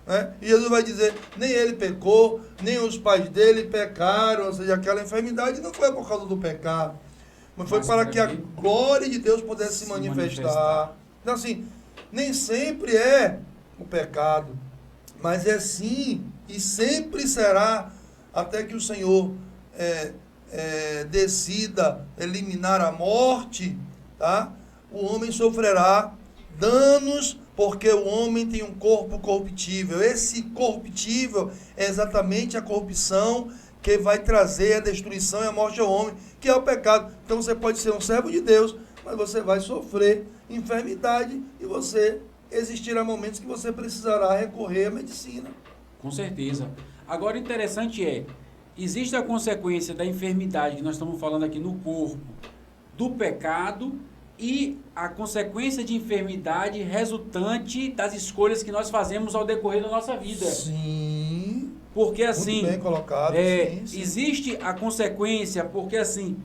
Speaker 1: Né? E Jesus vai dizer, nem ele pecou, nem os pais dele pecaram, ou seja, aquela enfermidade não foi por causa do pecado, mas foi para que a glória de Deus pudesse se manifestar. Então assim, nem sempre é o pecado, mas é sim, e sempre será, até que o Senhor decida eliminar a morte, tá? O homem sofrerá danos, porque o homem tem um corpo corruptível. Esse corruptível é exatamente a corrupção que vai trazer a destruição e a morte ao homem, que é o pecado. Então você pode ser um servo de Deus, mas você vai sofrer enfermidade e existirá momentos que você precisará recorrer à medicina.
Speaker 2: Com certeza. Agora, interessante existe a consequência da enfermidade, que nós estamos falando aqui no corpo, do pecado, e a consequência de enfermidade resultante das escolhas que nós fazemos ao decorrer da nossa vida.
Speaker 1: Sim.
Speaker 2: Porque assim,
Speaker 1: muito bem colocado, sim.
Speaker 2: Existe a consequência, porque assim,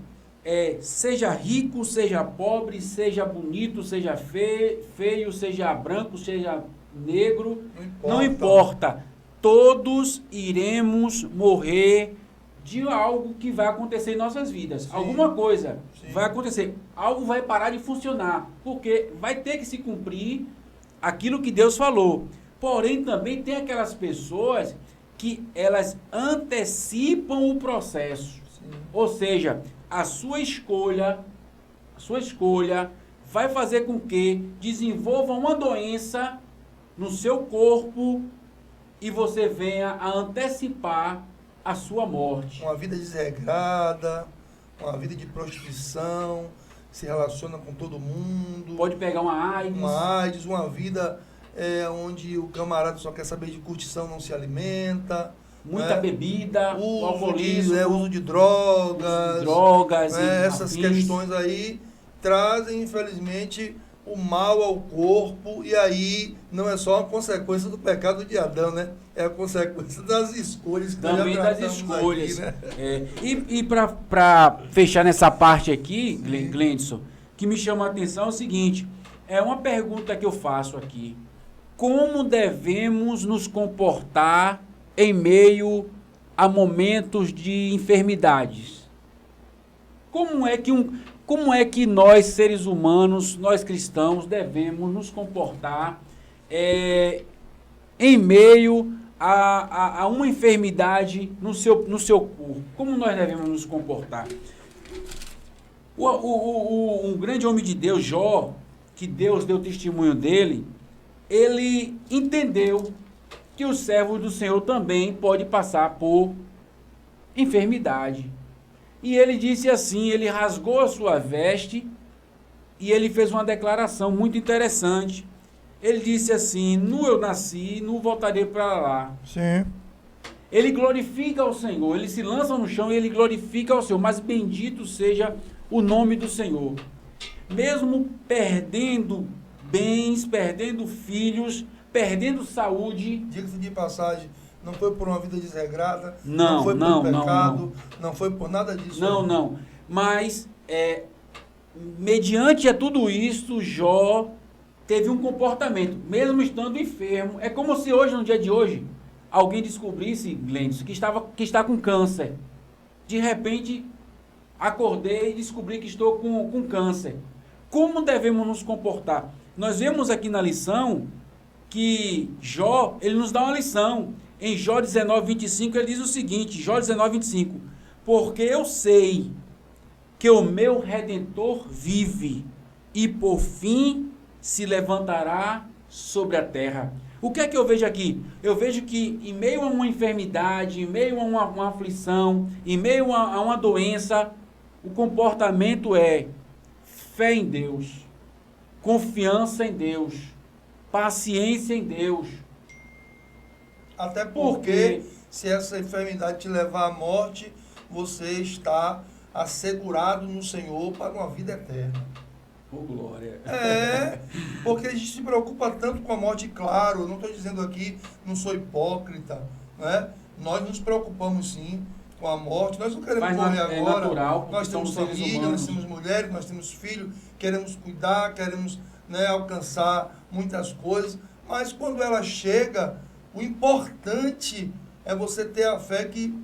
Speaker 2: seja rico, seja pobre, seja bonito, seja feio, seja branco, seja negro, não importa. Todos iremos morrer de algo que vai acontecer em nossas vidas. Sim. Alguma coisa vai acontecer. Algo vai parar de funcionar. Porque vai ter que se cumprir aquilo que Deus falou. Porém, também tem aquelas pessoas que elas antecipam o processo. Sim. Ou seja, a sua escolha vai fazer com que desenvolva uma doença no seu corpo e você venha a antecipar a sua morte.
Speaker 1: Uma vida desregrada, uma vida de prostituição, se relaciona com todo mundo.
Speaker 2: Pode pegar uma AIDS.
Speaker 1: Uma vida onde o camarada só quer saber de curtição, não se alimenta.
Speaker 2: Muita bebida,
Speaker 1: alcoolismo. Uso de drogas. Essas questões aí trazem, infelizmente, o mal ao corpo, e aí não é só a consequência do pecado de Adão, né? É a consequência das escolhas que
Speaker 2: também das escolhas. Aqui, né? E para fechar nessa parte aqui, Glendson, que me chama a atenção é o seguinte, é uma pergunta que eu faço aqui. Como devemos nos comportar em meio a momentos de enfermidades? Como é que nós, seres humanos, nós cristãos, devemos nos comportar em meio a uma enfermidade no seu corpo? Como nós devemos nos comportar? Um grande homem de Deus, Jó, que Deus deu testemunho dele, ele entendeu que os servos do Senhor também podem passar por enfermidade. E ele disse assim, ele rasgou a sua veste e ele fez uma declaração muito interessante. Ele disse assim, nu eu nasci, nu voltarei para lá.
Speaker 1: Sim.
Speaker 2: Ele glorifica ao Senhor, ele se lança no chão e ele glorifica ao Senhor, mas bendito seja o nome do Senhor. Mesmo perdendo bens, perdendo filhos, perdendo saúde.
Speaker 1: Diga-se de passagem, não foi por uma vida desregrada,
Speaker 2: não
Speaker 1: foi por pecado, não foi por nada disso.
Speaker 2: Não. Mas, mediante a tudo isso, Jó teve um comportamento, mesmo estando enfermo. É como se hoje, no dia de hoje, alguém descobrisse, Glendson, que está com câncer. De repente, acordei e descobri que estou com câncer. Como devemos nos comportar? Nós vemos aqui na lição que Jó, ele nos dá uma lição. Em Jó 19:25, ele diz o seguinte, Jó 19:25, porque eu sei que o meu Redentor vive e por fim se levantará sobre a terra. O que é que eu vejo aqui? Eu vejo que em meio a uma enfermidade, em meio a uma aflição, em meio a uma doença, o comportamento é fé em Deus, confiança em Deus, paciência em Deus.
Speaker 1: Até porque, se essa enfermidade te levar à morte, você está assegurado no Senhor para uma vida eterna.
Speaker 2: Oh, glória.
Speaker 1: Porque a gente se preocupa tanto com a morte, claro, eu não estou dizendo aqui, não sou hipócrita, né? Nós nos preocupamos sim com a morte, nós não queremos morrer agora,
Speaker 2: natural,
Speaker 1: nós temos família, nós temos mulheres, nós temos filhos, queremos cuidar, queremos, né, alcançar muitas coisas, mas quando ela chega, o importante é você ter a fé que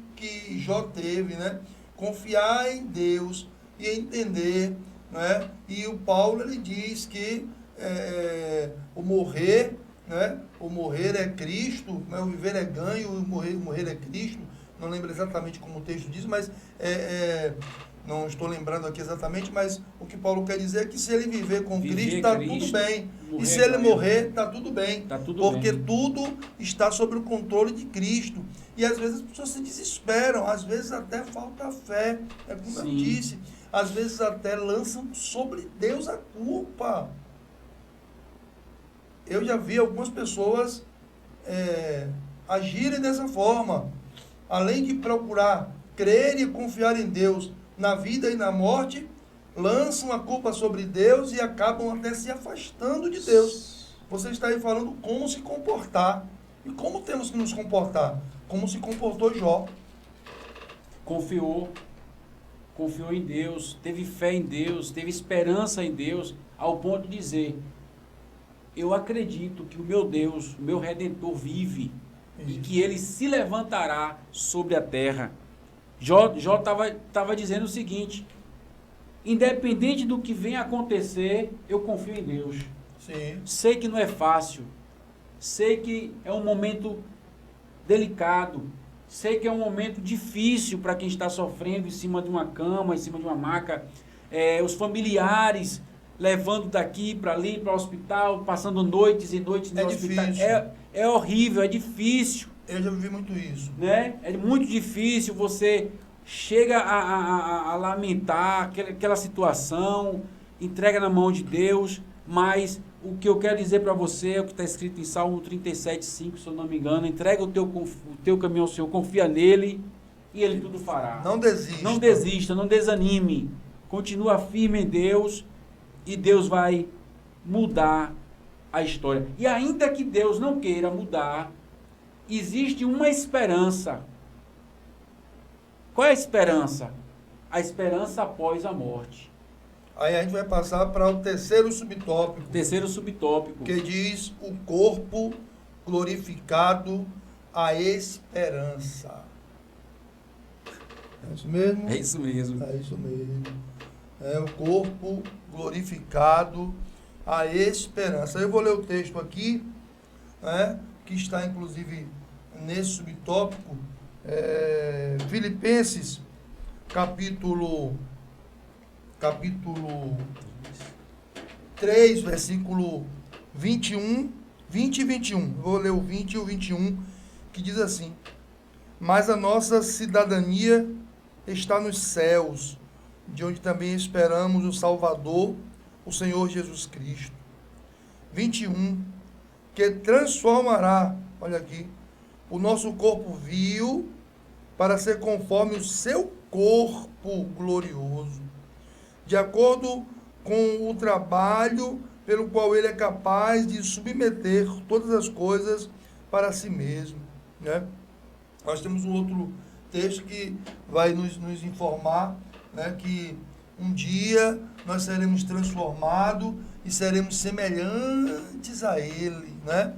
Speaker 1: Jó teve, né? Confiar em Deus e entender, né? E o Paulo, ele diz que o morrer, né? O morrer é Cristo, né? O viver é ganho, o morrer é Cristo. Não lembro exatamente como o texto diz, mas não estou lembrando aqui exatamente, mas o que Paulo quer dizer é que se ele viver com Cristo, está tudo bem. E se ele morrer, está tudo bem. Porque tudo está sob o controle de Cristo. E às vezes as pessoas se desesperam, às vezes até falta fé. É como eu disse. Às vezes até lançam sobre Deus a culpa. Eu já vi algumas pessoas agirem dessa forma. Além de procurar crer e confiar em Deus na vida e na morte, lançam a culpa sobre Deus e acabam até se afastando de Deus. Você está aí falando como se comportar. E como temos que nos comportar? Como se comportou Jó.
Speaker 2: Confiou em Deus, teve fé em Deus, teve esperança em Deus, ao ponto de dizer, eu acredito que o meu Deus, o meu Redentor vive, e que ele se levantará sobre a terra. Jó estava dizendo o seguinte, independente do que venha acontecer, eu confio em Deus.
Speaker 1: Sim.
Speaker 2: Sei que não é fácil, sei que é um momento delicado, sei que é um momento difícil para quem está sofrendo em cima de uma cama, em cima de uma maca, os familiares levando daqui para ali, para o hospital, passando noites e noites no hospital. É horrível, é difícil.
Speaker 1: Eu já vivi muito isso.
Speaker 2: Né? É muito difícil, você chega a lamentar aquela situação, entrega na mão de Deus, mas o que eu quero dizer para você é o que está escrito em Salmo 37:5, se eu não me engano, entrega o teu caminho ao Senhor, confia nele e ele tudo fará.
Speaker 1: Não desista.
Speaker 2: Não desista, não desanime, continua firme em Deus e Deus vai mudar a história. E ainda que Deus não queira mudar, existe uma esperança. Qual é a esperança? A esperança após a morte.
Speaker 1: Aí a gente vai passar para o terceiro subtópico.
Speaker 2: Que
Speaker 1: diz o corpo glorificado, a esperança. É isso mesmo?
Speaker 2: É isso mesmo.
Speaker 1: É isso mesmo. É o corpo glorificado, a esperança. Eu vou ler o texto aqui, né, que está inclusive nesse subtópico, Filipenses, capítulo 3, versículo 20 e 21. Vou ler o 20 e o 21, que diz assim: mas a nossa cidadania está nos céus, de onde também esperamos o Salvador, o Senhor Jesus Cristo. 21, que transformará, olha aqui, o nosso corpo vil para ser conforme o seu corpo glorioso, de acordo com o trabalho pelo qual ele é capaz de submeter todas as coisas para si mesmo, né? Nós temos um outro texto que vai nos informar, né, que um dia nós seremos transformados e seremos semelhantes a ele, né?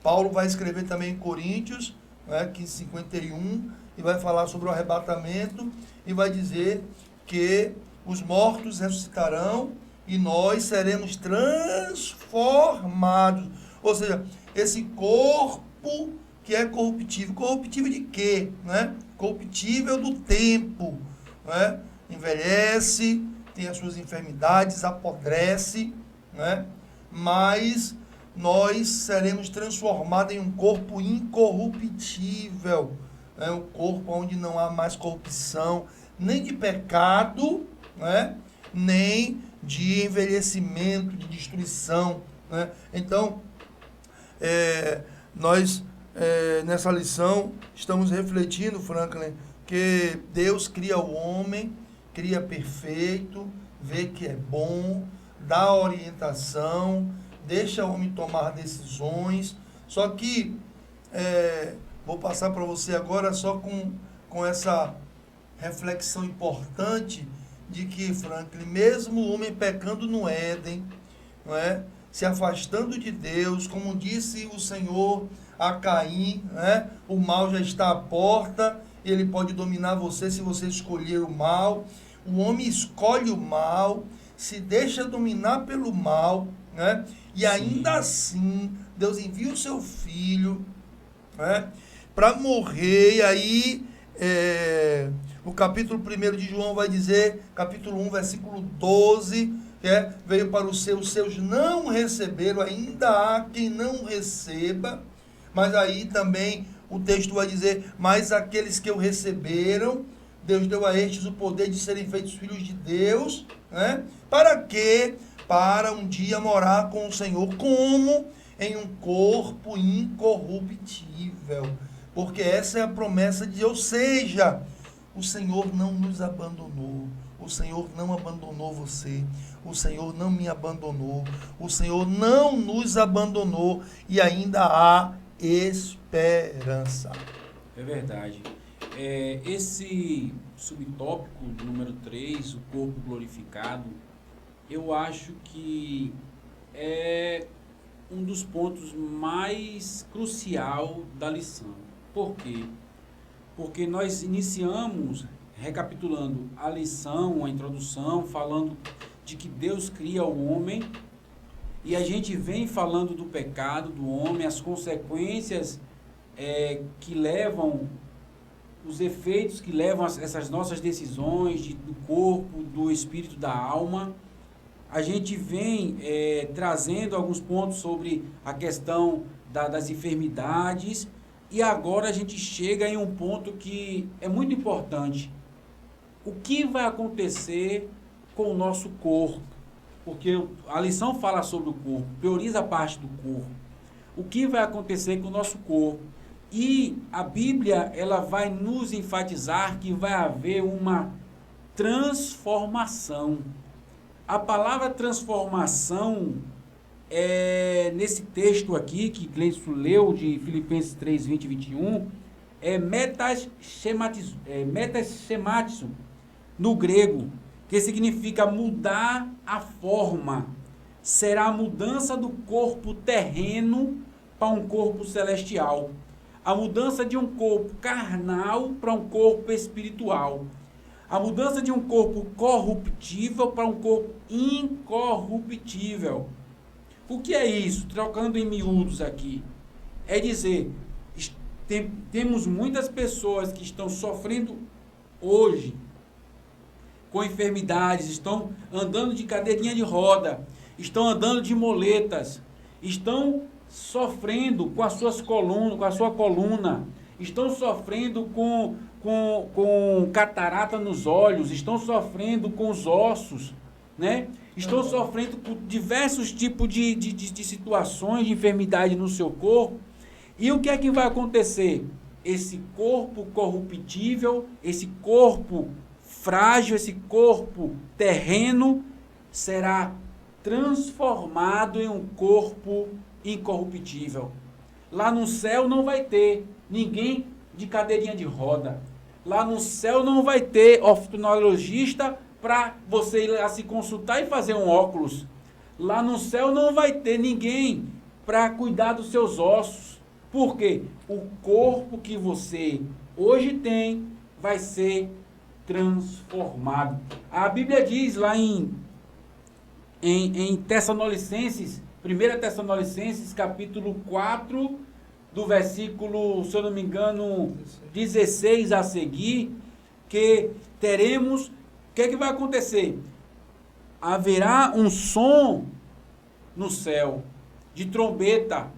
Speaker 1: Paulo vai escrever também em Coríntios, né, 15:51, e vai falar sobre o arrebatamento e vai dizer que os mortos ressuscitarão e nós seremos transformados. Ou seja, esse corpo que é corruptível. Corruptível de quê? Né? Corruptível do tempo. Né? Envelhece, tem as suas enfermidades, apodrece, né? Mas nós seremos transformados em um corpo incorruptível, né? Um corpo onde não há mais corrupção, nem de pecado, né? Nem de envelhecimento, de destruição, né? Então, nós, nessa lição, estamos refletindo, Franklin, que Deus cria o homem, cria perfeito, vê que é bom, dá orientação, deixa o homem tomar decisões. Só que, vou passar para você agora só com essa reflexão importante de que, Franklin, mesmo o homem pecando no Éden, não é? Se afastando de Deus, como disse o Senhor a Caim, né? O mal já está à porta, ele pode dominar você se você escolher o mal. O homem escolhe o mal, se deixa dominar pelo mal, né? E ainda assim, Deus envia o seu filho, né? Para morrer. E aí, o capítulo 1 de João vai dizer, capítulo 1, versículo 12, veio para os seus não receberam, ainda há quem não receba, mas aí também o texto vai dizer, mas aqueles que o receberam, Deus deu a estes o poder de serem feitos filhos de Deus, né? Para quê? Para um dia morar com o Senhor, como? Em um corpo incorruptível, porque essa é a promessa de Deus, ou seja, o Senhor não nos abandonou, o Senhor não abandonou você, o Senhor não me abandonou, o Senhor não nos abandonou e ainda há esperança.
Speaker 2: É verdade. Esse subtópico número 3, o corpo glorificado, eu acho que é um dos pontos mais crucial da lição. Por quê? Porque nós iniciamos, recapitulando a lição, a introdução, falando de que Deus cria o homem, e a gente vem falando do pecado do homem, as consequências que levam, os efeitos que levam a essas nossas decisões do corpo, do espírito, da alma. A gente vem trazendo alguns pontos sobre a questão das enfermidades, e agora a gente chega em um ponto que é muito importante. O que vai acontecer com o nosso corpo? Porque a lição fala sobre o corpo, prioriza a parte do corpo. O que vai acontecer com o nosso corpo? E a Bíblia, ela vai nos enfatizar que vai haver uma transformação. A palavra transformação, nesse texto aqui, que Gleison leu, de Filipenses 3, 20 e 21, é metaschematizo, no grego, que significa mudar a forma. Será a mudança do corpo terreno para um corpo celestial. A mudança de um corpo carnal para um corpo espiritual. A mudança de um corpo corruptível para um corpo incorruptível. O que é isso? Trocando em miúdos aqui. É dizer, temos muitas pessoas que estão sofrendo hoje com enfermidades, estão andando de cadeirinha de roda, estão andando de moletas, estão sofrendo com as suas colunas, com a sua coluna, estão sofrendo com catarata nos olhos, estão sofrendo com os ossos, né? Estão sofrendo com diversos tipos de situações de enfermidade no seu corpo. E o que é que vai acontecer? Esse corpo corruptível, esse corpo frágil, esse corpo terreno, será transformado em um corpo incorruptível. Lá no céu não vai ter ninguém de cadeirinha de roda. Lá no céu não vai ter oftalmologista para você ir lá se consultar e fazer um óculos. Lá no céu não vai ter ninguém para cuidar dos seus ossos. Por quê? O corpo que você hoje tem vai ser transformado. A Bíblia diz lá em Tessalonicenses, 1 Tessalonicenses, capítulo 4, do versículo, se eu não me engano, 16 a seguir, que teremos, o que é que vai acontecer? haverá um som no céu, de trombeta.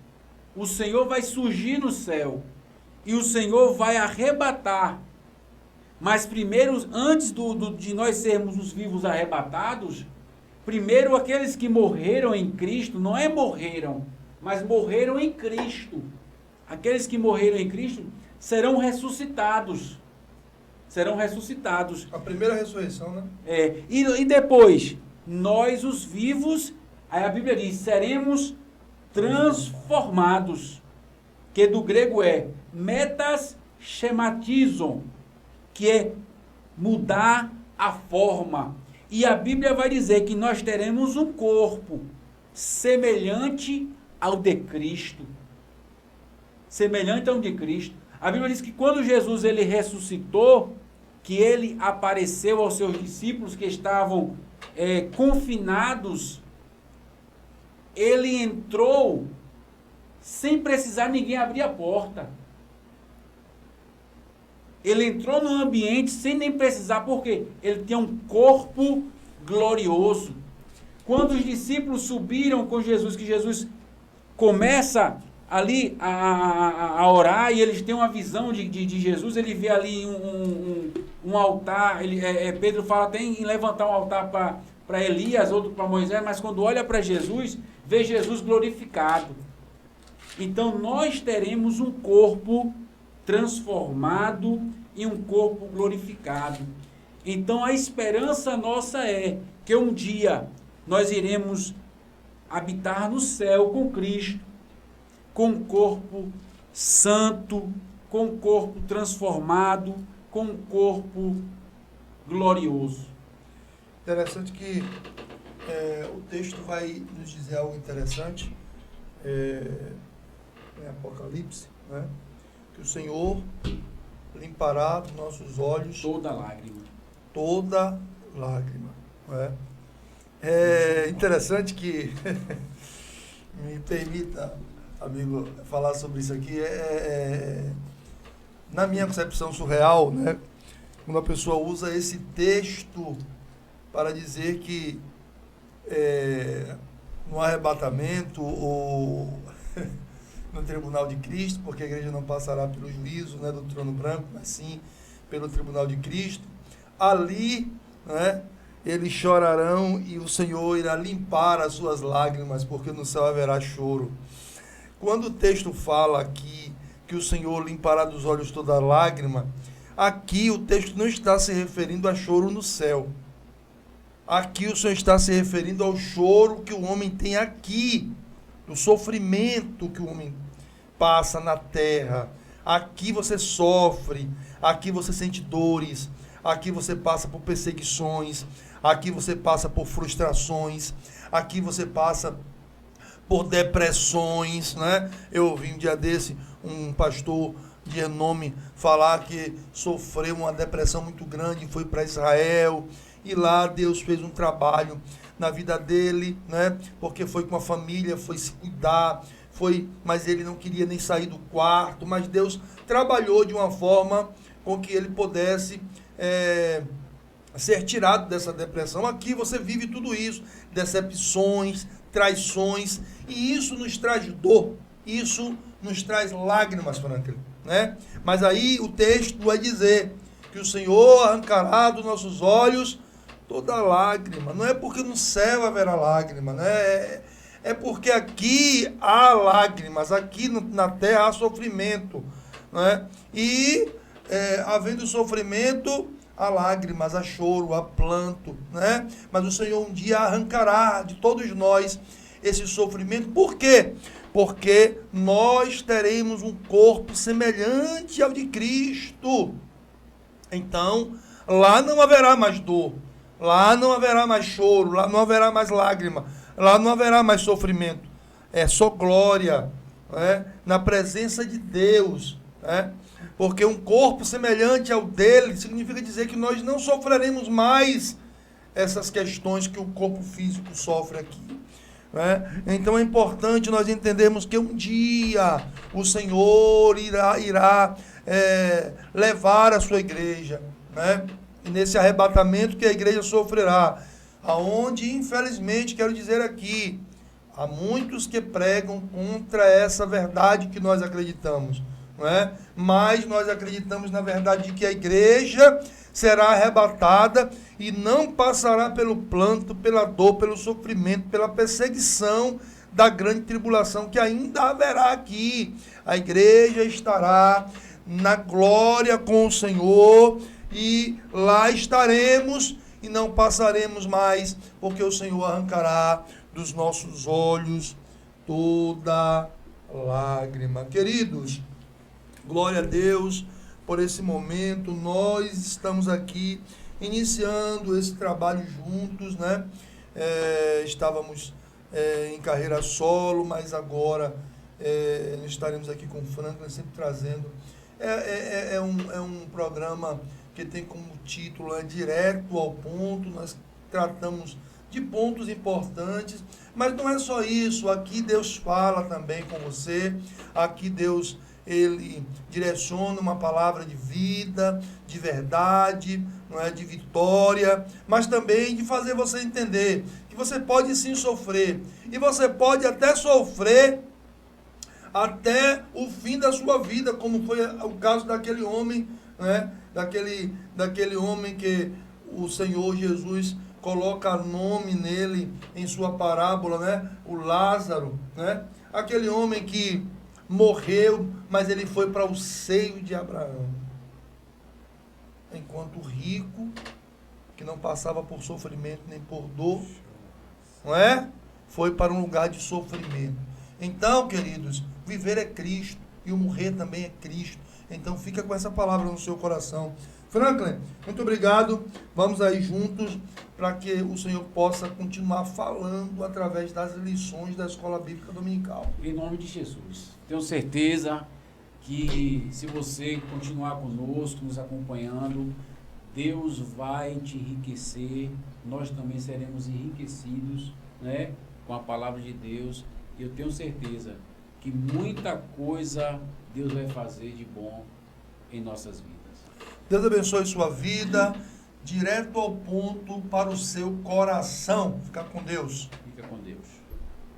Speaker 2: O Senhor vai surgir no céu e o Senhor vai arrebatar. Mas primeiro, antes de nós sermos os vivos arrebatados, primeiro aqueles que morreram em Cristo, não é morreram, mas morreram em Cristo. Aqueles que morreram em Cristo serão ressuscitados. Serão ressuscitados.
Speaker 1: A primeira ressurreição, né?
Speaker 2: E depois, nós os vivos, aí a Bíblia diz, seremos transformados. Que do grego é metaschematizon, que é mudar a forma. E a Bíblia vai dizer que nós teremos um corpo semelhante ao de Cristo. Semelhante ao de Cristo. A Bíblia diz que quando Jesus ele ressuscitou, que ele apareceu aos seus discípulos que estavam confinados, ele entrou sem precisar ninguém abrir a porta. Ele entrou no ambiente sem nem precisar, porque ele tinha um corpo glorioso. Quando os discípulos subiram com Jesus, que Jesus começa ali a orar, e eles têm uma visão de Jesus, ele vê ali um altar, Pedro fala até em levantar um altar para Elias, outro para Moisés, mas quando olha para Jesus, vê Jesus glorificado. Então nós teremos um corpo transformado em um corpo glorificado. Então a esperança nossa é que um dia nós iremos habitar no céu com Cristo, com um corpo santo, com um corpo transformado, com um corpo glorioso.
Speaker 1: Interessante que o texto vai nos dizer algo interessante, em Apocalipse, né? Que o Senhor limpará dos nossos olhos
Speaker 2: toda lágrima.
Speaker 1: Toda lágrima. Né? É interessante que, me permita, amigo, falar sobre isso aqui. Na minha concepção surreal, né? Quando a pessoa usa esse texto para dizer que no arrebatamento ou no tribunal de Cristo, porque a igreja não passará pelo juízo, né, do trono branco, mas sim pelo tribunal de Cristo, ali, né, eles chorarão e o Senhor irá limpar as suas lágrimas, porque no céu haverá choro. Quando o texto fala aqui que o Senhor limpará dos olhos toda lágrima, aqui o texto não está se referindo a choro no céu. Aqui o Senhor está se referindo ao choro que o homem tem aqui, do sofrimento que o homem passa na terra. Aqui você sofre, aqui você sente dores, aqui você passa por perseguições, aqui você passa por frustrações, aqui você passa por depressões, né? Eu ouvi um dia desse um pastor de renome falar que sofreu uma depressão muito grande, foi para Israel, e lá Deus fez um trabalho na vida dele, né? Porque foi com a família, foi se cuidar, mas ele não queria nem sair do quarto, mas Deus trabalhou de uma forma com que ele pudesse ser tirado dessa depressão. Aqui você vive tudo isso, decepções, traições, e isso nos traz dor, isso nos traz lágrimas, Franklin, né? Mas aí o texto vai dizer que o Senhor arrancará dos nossos olhos toda lágrima. Não é porque no céu haverá lágrima, né? É porque aqui há lágrimas, aqui na terra há sofrimento, né? E havendo sofrimento, há lágrimas, há choro, há planto, né? Mas o Senhor um dia arrancará de todos nós esse sofrimento. Por quê? Porque nós teremos um corpo semelhante ao de Cristo. Então, lá não haverá mais dor, lá não haverá mais choro, lá não haverá mais lágrima, lá não haverá mais sofrimento. É só glória, né? Na presença de Deus, né? Porque um corpo semelhante ao dele significa dizer que nós não sofreremos mais essas questões que o corpo físico sofre aqui, né? Então é importante nós entendermos que um dia o Senhor irá levar a sua igreja, né? E nesse arrebatamento que a igreja sofrerá, aonde, infelizmente, quero dizer aqui, há muitos que pregam contra essa verdade que nós acreditamos, não é? Mas nós acreditamos na verdade de que a igreja será arrebatada e não passará pelo planto, pela dor, pelo sofrimento, pela perseguição da grande tribulação que ainda haverá aqui. A igreja estará na glória com o Senhor e lá estaremos e não passaremos mais, porque o Senhor arrancará dos nossos olhos toda lágrima. Queridos, glória a Deus por esse momento. Nós estamos aqui iniciando esse trabalho juntos, né? Estávamos em carreira solo, mas agora estaremos aqui com o Franklin, sempre trazendo. É um programa que tem como título direto ao ponto. Nós tratamos de pontos importantes, mas não é só isso. Aqui Deus fala também com você. Aqui Deus, Ele direciona uma palavra de vida, de verdade, não é, de vitória, mas também de fazer você entender que você pode sim sofrer, e você pode até sofrer até o fim da sua vida, como foi o caso daquele homem, né? daquele homem que o Senhor Jesus coloca nome nele em sua parábola, né? O Lázaro, né? Aquele homem que morreu, mas ele foi para o seio de Abraão. Enquanto o rico, que não passava por sofrimento nem por dor, não é? Foi para um lugar de sofrimento. Então, queridos, viver é Cristo e o morrer também é Cristo. Então fica com essa palavra no seu coração. Franklin, muito obrigado. Vamos aí juntos para que o Senhor possa continuar falando através das lições da Escola Bíblica Dominical.
Speaker 2: Em nome de Jesus. Tenho certeza que se você continuar conosco, nos acompanhando, Deus vai te enriquecer. Nós também seremos enriquecidos, né, com a palavra de Deus. E eu tenho certeza que muita coisa Deus vai fazer de bom em nossas vidas.
Speaker 1: Deus abençoe sua vida, direto ao ponto para o seu coração. Fica com Deus.
Speaker 2: Fica com Deus.